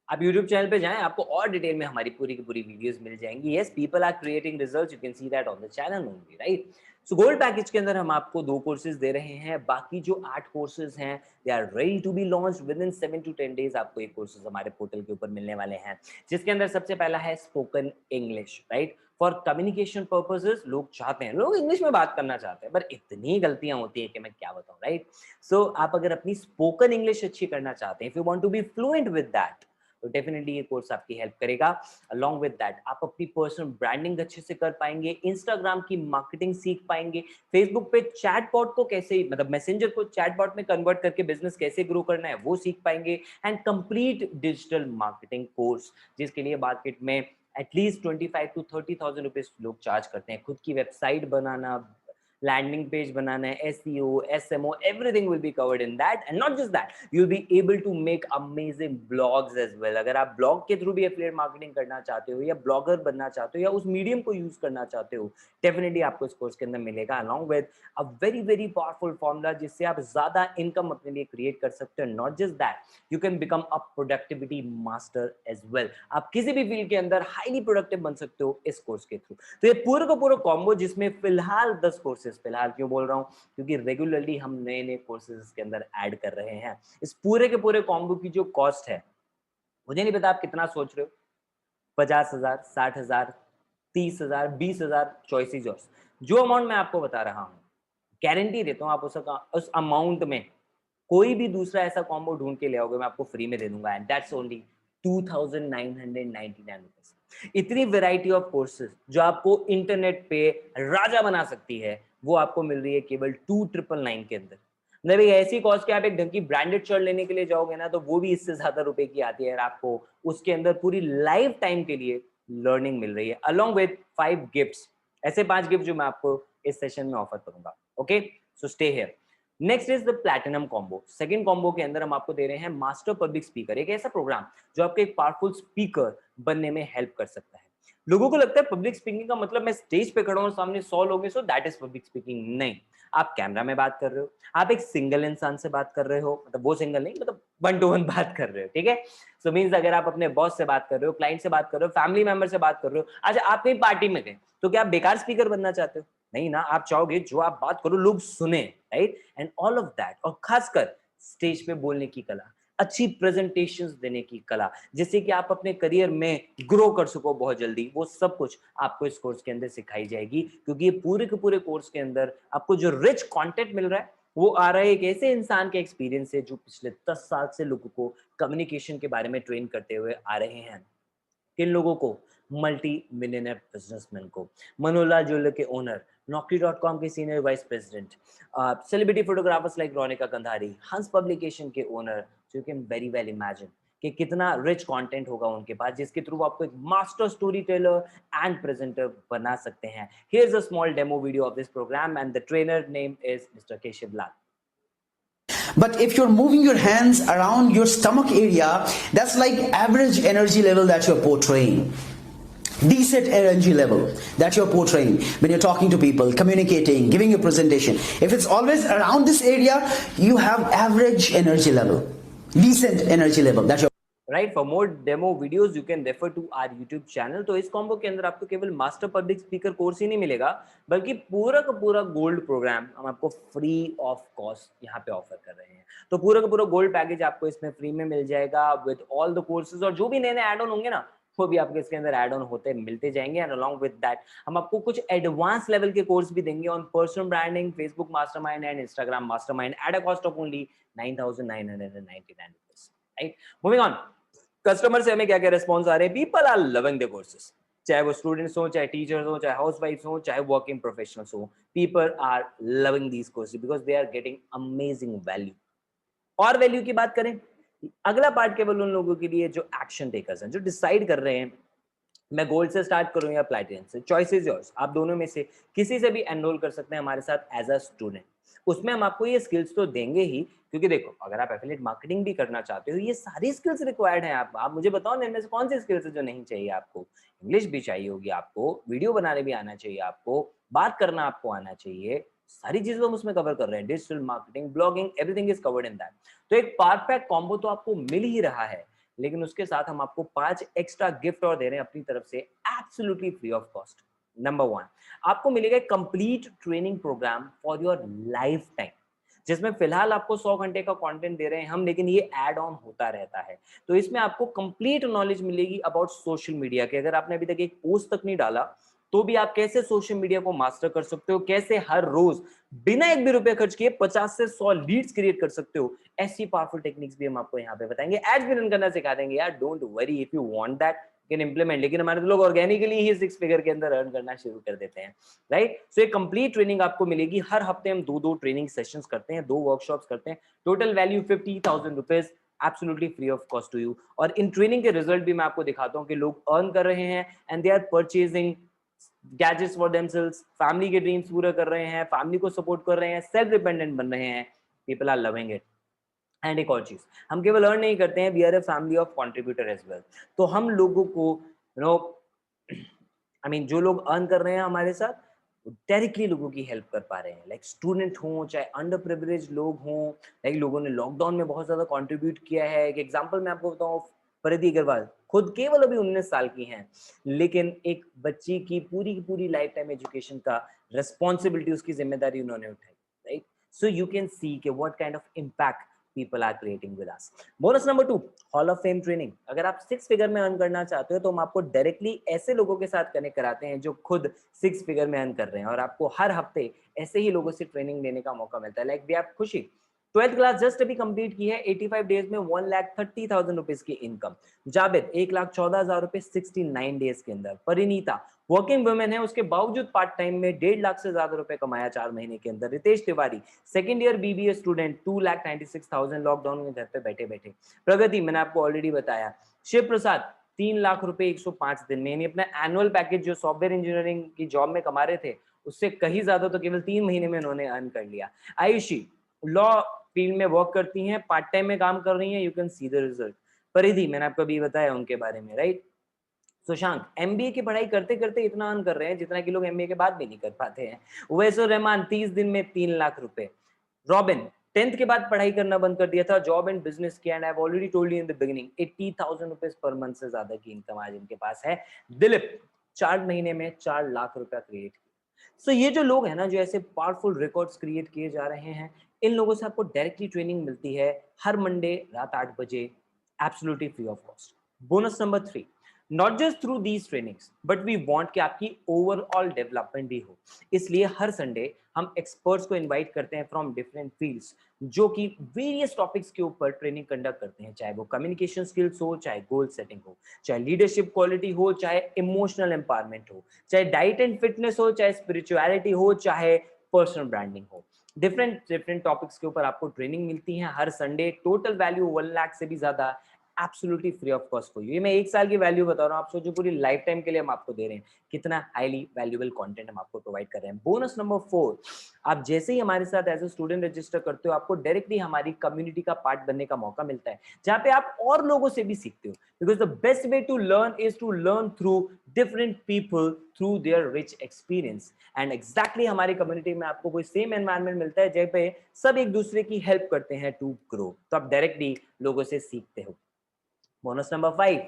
A: आप YouTube चैनल पे जाएं, आपको और डिटेल में हमारी पूरी की पूरी वीडियोस मिल जाएंगी। Yes, people are creating results, you can see that on the channel only, right? So gold package के अंदर हम आपको 2 कोर्सेज दे रहे हैं, बाकी जो 8 कोर्सेज हैं they are ready to be launched within 7 to 10 days. आपको ये कोर्सेज हमारे पोर्टल के ऊपर मिलने वाले हैं, जिसके अंदर सबसे पहला है spoken English, right? For communication purposes लोग चाहते हैं, लोग इंग्लिश में बात करना चाहते हैं, पर इतनी गलतियां होती हैं कि मैं क्या बताऊं, राइट? सो आप अगर अपनी स्पोकन इंग्लिश अच्छी करना चाहते हैं, if you want to be fluent with that, तो डेफिनेटली ये कोर्स आपकी हेल्प करेगा। अलॉन्ग विद दैट आप अपनी पर्सनल ब्रांडिंग अच्छे से कर पाएंगे, इंस्टाग्राम की मार्केटिंग सीख पाएंगे, फेसबुक पे चैटबॉट को कैसे, मतलब मैसेंजर को चैटबॉट में कन्वर्ट करके बिजनेस कैसे ग्रो करना है वो सीख पाएंगे, and complete digital marketing course, जिसके लिए मार्केट में एटलीस्ट 25 to 30,000 रुपीज लोग चार्ज करते हैं। खुद की वेबसाइट बनाना, लैंडिंग पेज बनाना है, SEO, SMO, everything will be covered in that, and not just that, you'll be able to make amazing blogs as well। अगर आप ब्लॉग के थ्रू भी एफिलिएट मार्केटिंग करना चाहते हो, या ब्लॉगर बनना चाहते हो, या उस मीडियम को यूज करना चाहते हो, डेफिनेटली आपको इस कोर्स के अंदर मिलेगा, along with a very very powerful formula, जिससे आप ज्यादा इनकम अपने लिए क्रिएट कर सकते हो। Not just that, you can become a productivity master as well. आप किसी भी फील्ड के अंदर हाईली प्रोडक्टिव बन सकते हो इस कोर्स के थ्रू। तो ये पूरा का पूरा कॉम्बो, जिसमें फिलहाल 10 कोर्सेज, फिलहाल क्यों बोल रहा हूँ, क्योंकि रेगुलरली हम नए नए कोर्सेज के अंदर ऐड कर रहे हैं। इस पूरे के पूरे कॉम्बो की जो कॉस्ट है, मुझे नहीं पता आप कितना सोच रहे हो, 50,000, 60,000, 30,000, 20,000, चॉइस इज योर्स। जो अमाउंट मैं आपको बता रहा हूँ, गारंटी देता हूँ आप उस अमाउंट में कोई भी दूसरा ऐसा कॉम्बो ढूंढ के ले आओगे, मैं आपको फ्री में दे दूंगा, एंड दैट्स ओनली 2,999 रुपीज। इतनी वैरायटी ऑफ कोर्सेज जो आपको इंटरनेट पे राजा बना सकती है, वो आपको मिल रही है केवल 2999 के अंदर। मतलब एक ऐसी कॉस्ट कि आप एक ढंग की ब्रांडेड शर्ट लेने के लिए जाओगे ना तो वो भी इससे ज्यादा रुपए की आती है, और आपको उसके अंदर पूरी लाइफ टाइम के लिए लर्निंग मिल रही है अलॉन्ग विद 5 गिफ्ट्स। ऐसे 5 गिफ्ट जो मैं आपको इस सेशन में ऑफर करूंगा। Okay, so stay here. Next is the platinum combo. Second combo के अंदर हम आपको दे रहे हैं मास्टर पब्लिक स्पीकर, एक ऐसा प्रोग्राम जो आपको एक पावरफुल स्पीकर बनने में हेल्प कर सकता है। लोगों को लगता है पब्लिक स्पीकिंग का मतलब मैं स्टेज पे खड़ा हूं सामने 100 लोग हैं, so that is public speaking. नहीं, आप कैमरा में बात कर रहे हो, आप एक सिंगल इंसान से बात कर रहे हो, मतलब वो सिंगल नहीं, मतलब 1 to 1 बात कर रहे हो, ठीक है। सो मींस अगर आप अपने बॉस से बात कर रहे हो, क्लाइंट से बात कर रहे हो, फैमिली मेंबर से बात कर रहे हो, अच्छा आप कहीं पार्टी में गए तो क्या आप बेकार स्पीकर बनना चाहते हो? नहीं ना, आप चाहोगे जो आप बात करो लोग सुने, right, and all of that. और खासकर स्टेज पे बोलने की कला, अच्छी प्रेजेंटेशंस देने की कला, जिससे कि आप अपने करियर में ग्रो कर सको बहुत जल्दी, वो सब कुछ आपको इस कोर्स के अंदर सिखाई जाएगी। क्योंकि ये पूरे के पूरे कोर्स के अंदर आपको जो रिच कंटेंट मिल रहा है वो आ रहा है एक ऐसे इंसान के एक्सपीरियंस से जो पिछले 10 साल से लोगों को कम्युनिकेशन के बारे में ट्रेन करते हुए आ रहे हैं। किन लोगों को? मल्टी मिलियनर बिजनेसमैन को, मनोला ज्वेलर के ओनर, Naukri.com के senior vice president, celebrity photographers like Ronika Kandhari, हंस पब्लिकेशन के owner. So you can very well imagine कि कितना रिच कंटेंट होगा उनके पास, जिसके थ्रू आपको एक master story teller and presenter बना सकते हैं। Here is a small demo video of this program and the trainer name is mister Keshav Lal.
D: But if you're moving your hands around your stomach area, that's like average energy level that you're portraying. Decent energy level that you're portraying when you're talking to people, communicating, giving a presentation. If it's always around this area, you have average energy level, decent energy level that you're
A: right, for more demo videos you can refer to our YouTube channel. तो इस combo के अंदर आपको केवल master public speaker course ही नहीं मिलेगा, बल्कि पूरा का पूरा गोल्ड प्रोग्राम हम आपको फ्री ऑफ कॉस्ट यहाँ पे ऑफर कर रहे हैं। तो पूरा का पूरा गोल्ड पैकेज आपको इसमें फ्री में मिल जाएगा विद ऑल द कोर्सेज, और जो भी नए नए एड ऑन होंगे ना वो भी आपको इसके अंदर एड ऑन होते मिलते जाएंगे। एंड अलॉन्ग विद दैट हम आपको कुछ एडवांस लेवल के कोर्स भी देंगे on personal branding, Facebook mastermind and Instagram mastermind at a cost of only 9,999 rupees. Right, moving on. Customer से हमें क्या क्या रिस्पॉन्स आ रहे हैं? People are loving the courses, चाहे वो स्टूडेंट्स हो, चाहे टीचर्स हो, चाहे हाउसवाइफ्स हो, चाहे वर्किंग प्रोफेशनल्स हो। People are loving these courses because they are getting amazing value. और वैल्यू की बात करें, अगला पार्ट केवल उन लोगों के लिए जो एक्शन टेकर्स हैं, जो डिसाइड कर रहे हैं मैं गोल्ड से स्टार्ट करूं या प्लैटिनम से। चॉइस इज योर्स, आप दोनों में से किसी से भी एनरोल कर सकते हैं हमारे साथ एज अ स्टूडेंट। उसमें हम आपको ये स्किल्स तो देंगे ही, क्योंकि देखो अगर आप एफिलिएट मार्केटिंग भी करना चाहते हो, ये सारी स्किल्स रिक्वायर्ड हैं। आप मुझे बताओ ना, इनमें से कौन सी स्किल्स है जो नहीं चाहिए आपको? इंग्लिश भी चाहिए होगी आपको, वीडियो बनाने भी आना चाहिए आपको, बात करना आपको आना चाहिए, सारी चीजें हम उसमें कवर कर रहे हैं। Digital marketing, blogging, everything is covered in that. तो एक परफेक्ट कॉम्बो तो आपको मिल ही रहा है, लेकिन उसके साथ हम आपको 5 एक्स्ट्रा गिफ्ट और दे रहे हैं अपनी तरफ से absolutely free of cost. Number 1, आपको मिलेगा complete training program for your life time, जिसमें फिलहाल आपको 100 घंटे का कंटेंट दे रहे हैं हम, लेकिन ये ऐड ऑन होता रहता है। तो इसमें आपको कंप्लीट नॉलेज मिलेगी अबाउट सोशल मीडिया के। अगर आपने अभी तक एक पोस्ट तक नहीं डाला तो भी आप कैसे सोशल मीडिया को मास्टर कर सकते हो, कैसे हर रोज बिना एक भी रुपए खर्च किए 50 से 100 लीड्स क्रिएट कर सकते हो, ऐसी पावरफुल टेक्निक्स भी हम आपको यहाँ पे बताएंगे। एड्स भी रन करना सिखा देंगे यार, don't worry, if you want that can implement. लेकिन हमारे लोग ऑर्गेनिकली ही 6 फिगर के अंदर अर्न करना शुरू कर देते हैं, राइट। सो एक कंप्लीट ट्रेनिंग आपको मिलेगी। हर हफ्ते हम 2 ट्रेनिंग सेशंस करते हैं, 2 वर्कशॉप्स करते हैं। Total value 50,000 rupees, absolutely free of cost to you. और इन ट्रेनिंग के रिजल्ट भी मैं आपको दिखाता हूँ कि लोग अर्न कर रहे हैं and they are purchasing gadgets for themselves, family के ड्रीम्स पूरे कर रहे हैं, फैमिली को सपोर्ट कर रहे हैं, सेल्फ डिपेंडेंट बन रहे हैं। People are loving it. And एक और चीज, हम केवल अर्न नहीं करते हैं, we are a family of contributor as well. तो हम लोगों को जो लोग अर्न कर रहे हैं हमारे साथ, डायरेक्टली लोगों की हेल्प कर पा रहे हैं। लाइक स्टूडेंट हों, चाहे अंडर प्रिविलेज लोग हों, लाइक लोगों ने लॉकडाउन में बहुत ज्यादा कंट्रीब्यूट किया है। एक एग्जांपल मैं आपको बताऊं, परिधि अग्रवाल खुद केवल अभी 19 साल की हैं, लेकिन एक बच्ची की पूरी लाइफ टाइम एजुकेशन का रिस्पॉन्सिबिलिटी, उसकी जिम्मेदारी उन्होंने उठाई, right. So you can see कि what kind of impact people are creating with us. Bonus number 2, hall of fame training. अगर आप 6 फिगर में अर्न करना चाहते हो तो हम आपको डायरेक्टली ऐसे लोगों के साथ कनेक्ट कराते हैं जो खुद 6 फिगर में अर्न कर रहे हैं, और आपको हर हफ्ते ऐसे ही लोगों से ट्रेनिंग लेने का मौका मिलता है। लाइक भी आप खुशी 12th क्लास जस्ट अभी कंप्लीट की है, 85 डेज में 1,30,000 रुपीज की इनकम। जावेद 1,14,000 रुपए 69 डेज के अंदर। परिनीता वर्किंग वुमेन है, उसके बावजूद पार्ट टाइम में 1.5 लाख से ज्यादा रुपए कमाया 4 महीने के अंदर। Ritesh Tiwari, second year BBA student, 2,96,000 lockdown में घर पे बैठे बैठे। प्रगति मैंने आपको ऑलरेडी बताया। शिव प्रसाद 3 लाख रुपए 105 दिन में, यानी अपना एनुअल पैकेज जो सॉफ्टवेयर इंजीनियरिंग की जॉब में कमा रहे थे उससे कहीं ज्यादा तो केवल 3 महीने में उन्होंने अर्न कर लिया। आयुषी लॉ फील्ड में वर्क करती हैं, पार्ट टाइम में काम कर रही हैं, you can see the result. परिधि मैंने आपको अभी बताया उनके बारे में, राइट। सुशांत एमबीए की पढ़ाई करते करते इतना अर्न कर रहे हैं जितना कि लोग एमबीए के बाद भी नहीं कर पाते हैं। उवैसुर रहमान 30 दिन में 3 लाख रुपए। रॉबिन 10th के बाद पढ़ाई करना बंद कर दिया था, जॉब एंड बिजनेस किया, and I have already told you in the beginning 80,000 rupees per month से ज्यादा की इनकम आज इनके पास है। दिलीप 4 महीने में 4 लाख रुपया क्रिएट किया। सो ये जो लोग हैं ना, जो ऐसे पावरफुल रिकॉर्ड्स क्रिएट किए जा रहे हैं, इन लोगों से आपको डायरेक्टली ट्रेनिंग मिलती है हर मंडे रात 8 बजे, absolutely free of cost. Bonus number 3, not just through these trainings but we want कि आपकी ओवरऑल डेवलपमेंट भी हो, इसलिए हर संडे हम एक्सपर्ट्स को इनवाइट करते हैं फ्रॉम डिफरेंट फील्ड्स, जो कि वेरियस टॉपिक्स के ऊपर ट्रेनिंग कंडक्ट करते हैं, चाहे वो कम्युनिकेशन स्किल्स हो, चाहे गोल सेटिंग हो, चाहे लीडरशिप क्वालिटी हो, चाहे इमोशनल एम्पावरमेंट हो, चाहे डाइट एंड फिटनेस हो, चाहे स्पिरिचुअलिटी हो, चाहे पर्सनल ब्रांडिंग हो। डिफरेंट टॉपिक्स के ऊपर आपको ट्रेनिंग मिलती है हर संडे। टोटल वैल्यू 1 लाख से भी ज्यादा, absolutely free of cost for you. ये मैं 1 साल की वैल्यू बता रहा हूँ, आप सोचो पूरी लाइफ टाइम के लिए हम आपको दे रहे हैं, कितना हाईली वैल्यूएबल कंटेंट हम आपको प्रोवाइड कर रहे हैं। बोनस नंबर 4, आप जैसे ही हमारे साथ एज ए स्टूडेंट रजिस्टर करते हो, आपको डायरेक्टली हमारी कम्युनिटी का पार्ट बनने का मौका मिलता है, जहां पे आप और लोगों से भी सीखते हो, because the best way to learn is to learn through different people through their rich experience. And exactly हमारी कम्युनिटी में आपको कोई सेम एनवायरनमेंट मिलता है जहाँ पे सब एक दूसरे की हेल्प करते हैं टू ग्रो, तो आप डायरेक्टली लोगों से सीखते हो। Bonus number 5,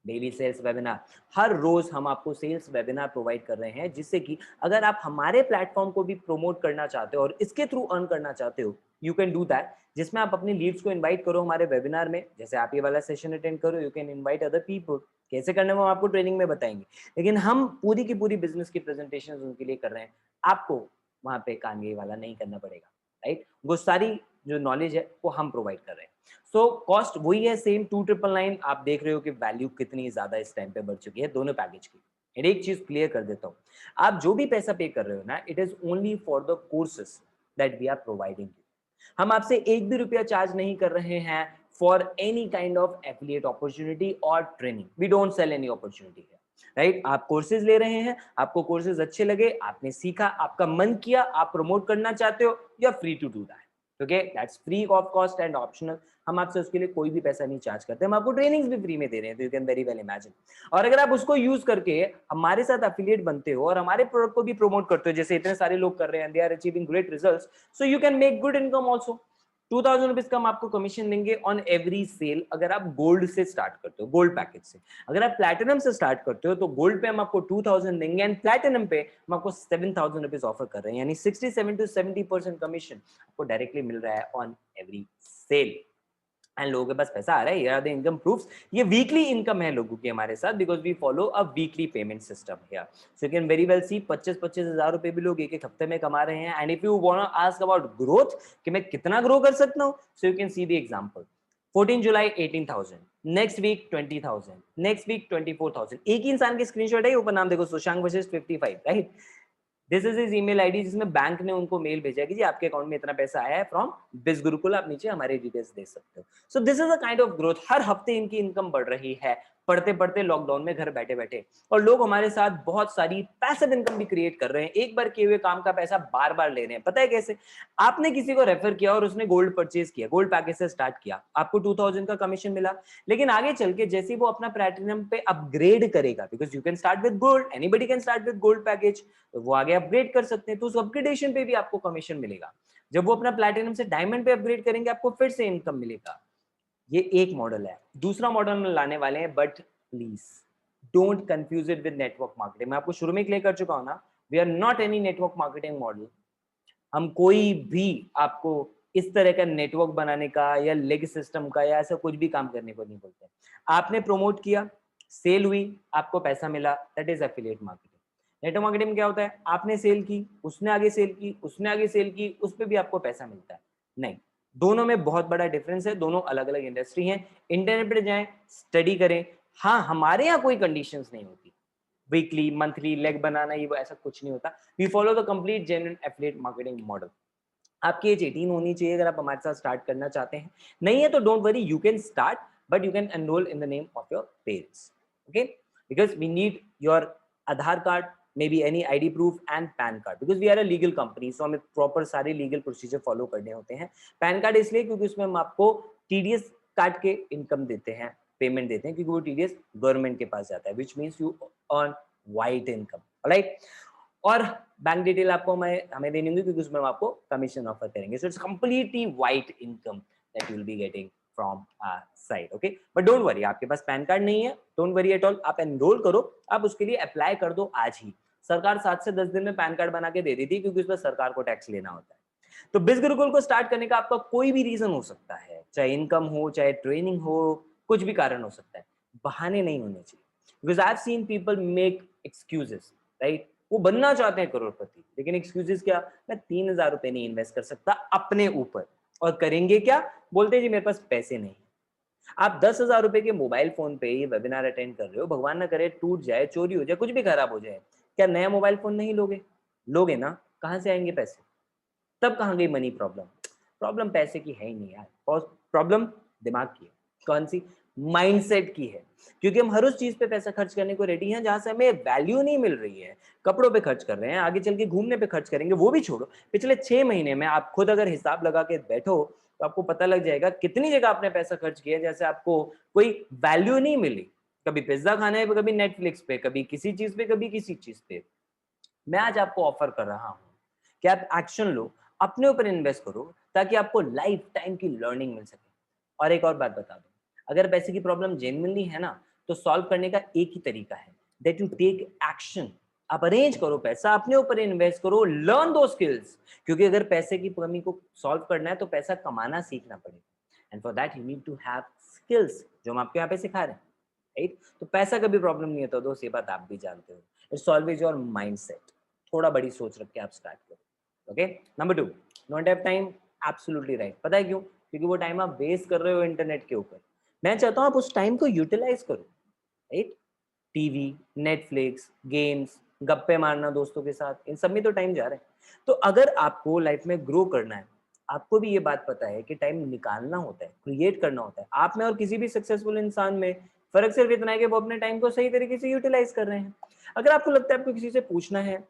A: daily sales webinar. हर रोज हम आपको सेल्स वेबिनार प्रोवाइड कर रहे हैं, जिससे कि अगर आप हमारे प्लेटफॉर्म को भी प्रमोट करना चाहते हो और इसके थ्रू अर्न करना चाहते हो, यू कैन डू दैट, जिसमें आप अपने लीड्स को इनवाइट करो हमारे वेबिनार में। जैसे आप ये वाला सेशन अटेंड करो, you can invite other people. कैसे करने वो आपको ट्रेनिंग में बताएंगे, लेकिन हम पूरी की पूरी बिजनेस की प्रेजेंटेशन उनके लिए कर रहे हैं, आपको वहां पे काम ये वाला नहीं करना पड़ेगा, राइट। वो सारी जो नॉलेज है वो हम प्रोवाइड कर रहे हैं। सो कॉस्ट वही है सेम 2,999। आप देख रहे हो कि वैल्यू कितनी ज्यादा इस टाइम पे बढ़ चुकी है दोनों पैकेज की। एंड एक चीज क्लियर कर देता हूँ, आप जो भी पैसा पे कर रहे हो ना, it is only for the courses that we are providing you. हम आपसे 1 भी रुपया चार्ज नहीं कर रहे हैं for any kind of affiliate opportunity और training. We don't sell any opportunity है, राइट। आप कोर्सेज ले रहे हैं, आपको कोर्सेज अच्छे लगे, आपने सीखा, आपका मन किया, आप प्रमोट करना चाहते हो, you are free to do that. Okay, that's free of cost and optional. हम आपसे उसके लिए कोई भी पैसा नहीं चार्ज करते, हम आपको ट्रेनिंग्स भी फ्री में दे रहे हैं, तो you can very well imagine. और अगर आप उसको यूज करके हमारे साथ एफिलिएट बनते हो और हमारे प्रोडक्ट को भी प्रमोट करते हो, जैसे इतने सारे लोग कर रहे हैं, they are achieving great results, so you can make good income also. 2,000 rupees का हम आपको कमीशन देंगे ऑन एवरी सेल, अगर आप गोल्ड से स्टार्ट करते हो, गोल्ड पैकेज से। अगर आप प्लैटिनम से स्टार्ट करते हो तो गोल्ड पे हम आपको 2,000 देंगे, एंड प्लैटिनम पे हम आपको 7,000 रुपीज ऑफर कर रहे हैं, यानी 67 to 70% कमीशन आपको डायरेक्टली मिल रहा है ऑन एवरी सेल। एंड लोगों के पास पैसा आ रहा है, ये आर द इनकम प्रूफ्स। ये वीकली इनकम है लोगों की हमारे साथ, because we follow a weekly payment system here. So you can very well see 25-25 हजार रुपए भी लोग एक हफ्ते में कमा रहे हैं। And if you want to ask about growth, कि मैं कितना ग्रो कर सकता हूँ, so you can see the example. 14 जुलाई 18,000, नेक्स्ट वीक 20,000, नेक्स्ट वीक 24,000। एक ही इंसान की स्क्रीनशॉट है, ऊपर नाम देखो, Sushank versus 55, right. This is his email ID, जिसमें बैंक ने उनको मेल भेजा कि जी आपके अकाउंट में इतना पैसा आया है फ्रॉम बिज गुरुकुल, आप नीचे हमारे डिटेल्स दे सकते हो। So this is a kind of growth. हर हफ्ते इनकी इनकम बढ़ रही है, पढ़ते पढ़ते लॉकडाउन में घर बैठे बैठे, और लोग हमारे साथ बहुत सारी पैसिव इनकम भी क्रिएट कर रहे हैं। एक बार किए हुए काम का पैसा बार बार ले रहे हैं। पता है कैसे? आपने किसी को रेफर किया और उसने गोल्ड परचेज किया, गोल्ड पैकेज से स्टार्ट किया, आपको 2,000 का कमीशन मिला, लेकिन आगे चल के जैसे वो अपना प्लैटिनम पे अपग्रेड करेगा, because you can start with gold, anybody can start with gold package, तो वो आगे अपग्रेड कर सकते हैं, तो उस अपग्रेडेशन पे भी आपको कमीशन मिलेगा। जब वो अपना प्लैटिनम से डायमंड पे अपग्रेड करेंगे, आपको फिर से इनकम मिलेगा। ये एक मॉडल है। दूसरा मॉडल में लाने वाले हैं, but please don't confuse it with network marketing. मैं आपको शुरू में क्लियर कर चुका हूं ना, we are not any network marketing model. हम कोई भी आपको इस तरह का नेटवर्क बनाने का या लेग सिस्टम का या ऐसा कुछ भी काम करने को नहीं बोलते। आपने प्रमोट किया, सेल हुई, आपको पैसा मिला, that is affiliate marketing. Network marketing में क्या होता है? आपने सेल की, उसने आगे सेल की, उसने आगे सेल की, उस पर भी आपको पैसा मिलता है। नहीं, दोनों में बहुत बड़ा डिफरेंस है, दोनों अलग अलग इंडस्ट्री हैं। इंटरनेट पर जाएं, स्टडी करें। हाँ, हमारे यहाँ कोई कंडीशंस नहीं होती, वीकली, मंथली, लेग बनाना, ये वो ऐसा कुछ नहीं होता. We follow the complete genuine affiliate marketing model. आपकी एज 18 होनी चाहिए अगर आप हमारे साथ स्टार्ट करना चाहते हैं. नहीं है तो don't worry, you can start, but you can enrol in the name of your parents. Okay, because we need your Aadhaar card, may be any ID proof and PAN card, because we are a legal company, so हमें proper सारे legal procedure follow करने होते हैं. Pan card इसलिए क्योंकि उसमें हम आपको टीडीएस काट के इनकम देते हैं, पेमेंट देते हैं, क्योंकि वो टीडीएस गवर्नमेंट के पास जाता है, which means you earn white income. Right, और बैंक डिटेल आपको हमें देनी होगी, क्योंकि उसमें हम आपको कमीशन ऑफर करेंगे. So it's completely white income that you will be getting from side. Okay, but don't worry, आपके पास पैन कार्ड नहीं है, डोंट वरी एट ऑल. आप एनरोल करो, आप उसके लिए अप्लाई कर दो आज ही. सरकार 7 से 10 दिन में पैन कार्ड बना के दे देती है, क्योंकि उस पर सरकार को टैक्स लेना होता है. तो बिज़ गुरुकुल को स्टार्ट करने का आपका कोई भी रीजन हो सकता है, चाहे इनकम हो, चाहे ट्रेनिंग हो, कुछ भी कारण हो सकता है. बहाने नहीं होने चाहिए, because I have seen people make excuses. Right, वो बनना चाहते हैं करोड़पति, लेकिन एक्सक्यूजेस क्या, मैं 3,000 रुपए नहीं इन्वेस्ट कर सकता अपने ऊपर. और करेंगे क्या, बोलते हैं जी मेरे पास पैसे नहीं. आप 10,000 रुपए के मोबाइल फोन पे ये वेबिनार अटेंड कर रहे हो, भगवान ना करे टूट जाए, चोरी हो जाए, कुछ भी खराब हो जाए, क्या नया मोबाइल फोन नहीं लोगे? लोगे ना. कहाँ से आएंगे पैसे? तब कहाँ गई मनी प्रॉब्लम? प्रॉब्लम पैसे की है ही नहीं यार, प्रॉब्लम दिमाग की है. कौन सी? माइंडसेट की है. क्योंकि हम हर उस चीज पे पैसा खर्च करने को रेडी हैं जहां से हमें वैल्यू नहीं मिल रही है. कपड़ों पे खर्च कर रहे हैं, आगे चल के घूमने पे खर्च करेंगे, वो भी छोड़ो. पिछले 6 महीने में आप खुद अगर हिसाब लगा के बैठो तो आपको पता लग जाएगा कितनी जगह आपने पैसा खर्च किया जैसे आपको कोई वैल्यू नहीं मिली. कभी पिज्जा खाने पे, कभी नेटफ्लिक्स पे, कभी किसी चीज पे, कभी किसी चीज पे. मैं आज आपको ऑफर कर रहा हूं कि आप एक्शन लो, अपने ऊपर इन्वेस्ट करो, ताकि आपको लाइफ टाइम की लर्निंग मिल सके. और एक और बात बता दूं, अगर पैसे की प्रॉब्लम जेन्युइनली है ना, तो सॉल्व करने का एक ही तरीका है, दैट यू टेक एक्शन. आप अरेंज करो पैसा, अपने ऊपर इन्वेस्ट करो, लर्न दो स्किल्स. क्योंकि अगर पैसे की कमी को सॉल्व करना है तो पैसा कमाना सीखना पड़ेगा. And for that you need to have skills, जो हम आपके यहाँ पे सिखा रहे हैं. राइट, तो पैसा कभी प्रॉब्लम नहीं होता दोस्त, ये बात आप भी जानते हो. It's always your mindset. थोड़ा बड़ी सोच रख के आप स्टार्ट करो. Okay, number 2, don't have time. Absolutely right. पता है क्यों? क्योंकि वो टाइम आप वेस्ट कर रहे हो इंटरनेट के ऊपर. मैं चाहता हूं आप उस टाइम को यूटिलाइज करो. राइट, टीवी, नेटफ्लिक्स, गेम्स, गप्पे मारना दोस्तों के साथ, इन सब में तो टाइम जा रहा है. तो अगर आपको लाइफ में ग्रो करना है, आपको भी ये बात पता है कि टाइम निकालना होता है, क्रिएट करना होता है. आप में और किसी भी सक्सेसफुल इंसान में फर्क सिर्फ इतना है कि वो अपने टाइम को सही तरीके से यूटिलाइज कर रहे हैं. अगर आपको लगता है आपको किसी से पूछना है,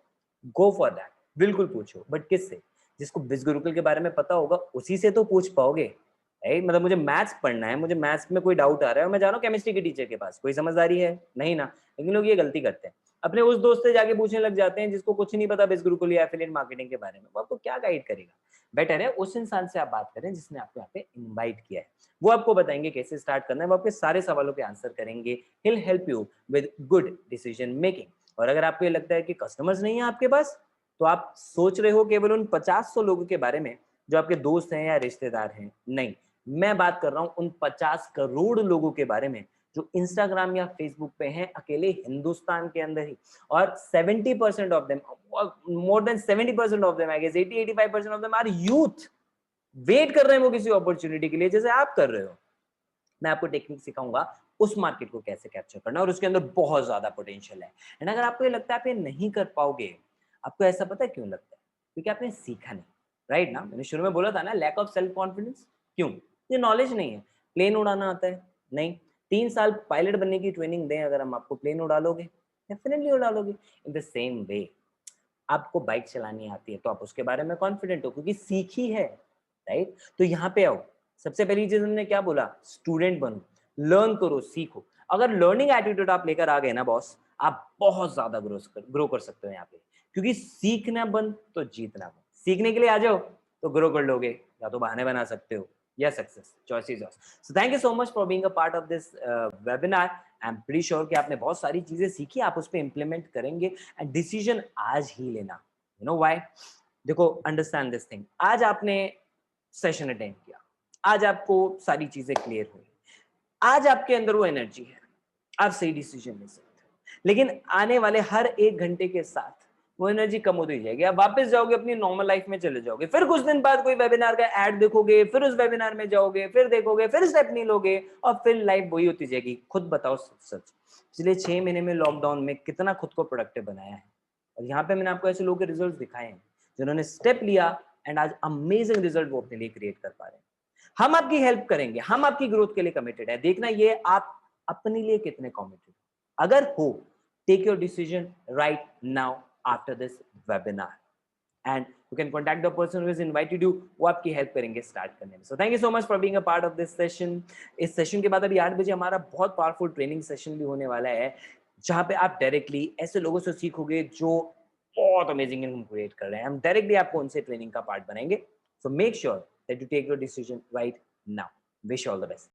A: गो फॉर दैट, बिल्कुल पूछो, बट किससे? जिसको बिज़ गुरुकुल के बारे में पता होगा उसी से तो पूछ पाओगे. राइट, मतलब मुझे मैथ्स पढ़ना है, मुझे मैथ्स में कोई डाउट आ रहा है और मैं जा रहा हूँ केमिस्ट्री के टीचर के पास, कोई समझदारी है? नहीं ना. लेकिन लोग ये गलती करते हैं, अपने उस दोस्त से जाके पूछने लग जाते हैं जिसको कुछ नहीं पता बिज़ गुरुकुल या एफिलिएट मार्केटिंग के बारे में. वो आपको क्या गाइड करेगा? बेटर है उस इंसान से आप बात करें जिसने आपको यहाँ पे इन्वाइट किया है. वो आपको बताएंगे कैसे स्टार्ट करना है, वो आपके सारे सवालों के आंसर करेंगे. He'll help you with good decision making. और अगर आपको ये लगता है कि कस्टमर्स नहीं है आपके पास, तो आप सोच रहे हो केवल उन 50-100 लोगों के बारे में जो आपके दोस्त हैं या रिश्तेदार हैं. नहीं, मैं बात कर रहा हूं उन 50 करोड़ लोगों के बारे में जो इंस्टाग्राम या फेसबुक पे हैं अकेले हिंदुस्तान के अंदर ही. और 70% of them, more than 70% of them, I guess 80-85% of them are youth. Wait कर रहे हैं वो किसी अपॉर्चुनिटी के लिए, जैसे आप कर रहे हो. मैं आपको टेक्निक सिखाऊंगा उस मार्केट को कैसे कैप्चर करना, और उसके अंदर बहुत ज्यादा पोटेंशियल है. एंड अगर आपको ये लगता है आप ये नहीं कर पाओगे, आपको ऐसा पता है क्यों लगता है? क्योंकि आपने सीखा नहीं. राइट ना, मैंने शुरू में बोला था ना, लैक ऑफ सेल्फ कॉन्फिडेंस. क्यों? ये नॉलेज नहीं है. प्लेन उड़ाना आता है? नहीं. 3 साल पायलट बनने की ट्रेनिंग दें, अगर हम आपको प्लेन उड़ा लोगे, डेफिनेटली उड़ा लोगे. इन द सेम वे आपको बाइक चलानी आती है तो आप उसके बारे में कॉन्फिडेंट हो क्योंकि सीखी है. राइट, तो यहाँ पे आओ. सबसे पहली चीज हमने क्या बोला? स्टूडेंट बनो, लर्न करो, सीखो. अगर लर्निंग एटीट्यूड आप लेकर आ गए ना बॉस, आप बहुत ज्यादा ग्रो कर सकते हो यहाँ पे. क्योंकि सीखना बंद तो जीतना बंद. सीखने के लिए आ जाओ तो ग्रो कर लोगे, या तो बहाने बना सकते हो या success. Choice is yours. So thank you so much for being a part of this webinar. I am pretty sure कि आपने बहुत सारी चीजें सीखी, आप उस पर इंप्लीमेंट करेंगे. एंड डिसीजन आज ही लेना. You know why? देखो, अंडरस्टैंड दिस थिंग. आज आपने सेशन अटेंड किया, आज आपको सारी चीजें क्लियर हुई, आज आपके अंदर वो एनर्जी है, आप सही डिसीजन ले सकते हो. लेकिन आने वाले हर 1 घंटे के साथ वो एनर्जी कम होती जाएगी, आप वापस जाओगे अपनी नॉर्मल लाइफ में चले जाओगे, फिर कुछ दिन बाद कोई वेबिनार का ऐड देखोगे, फिर उस वेबिनार में जाओगे, फिर देखोगे, फिर स्टेप नहीं लोगे और फिर लाइफ वही होती जाएगी। खुद बताओ सच, पिछले 6 महीने में लॉकडाउन में कितना खुद को प्रोडक्टिव बनाया है। और यहाँ पे मैंने आपको ऐसे लोगों के रिजल्ट दिखाए हैं जिन्होंने स्टेप लिया एंड आज अमेजिंग रिजल्ट वो अपने लिए क्रिएट कर पा रहे हैं। हम आपकी हेल्प करेंगे, हम आपकी ग्रोथ के लिए कमिटेड है। देखना ये आप अपने लिए कितने कमिटेड, अगर हो take your decision right now after this webinar and you can contact the person who has invited you, वो आपकी हेल्प करेंगे स्टार्ट करने में। So thank you so much for being a part of this session। इस session के बाद अभी 8 बजे हमारा बहुत पावरफुल ट्रेनिंग सेशन भी होने वाला है, जहाँ पे आप डायरेक्टली ऐसे लोगों से सीखोगे जो बहुत अमेजिंग इनकम क्रिएट कर रहे हैं। हम डायरेक्टली आपको उनसे ट्रेनिंग का पार्ट बनाएंगे। So make sure that you take your decision right now। Wish you all the best।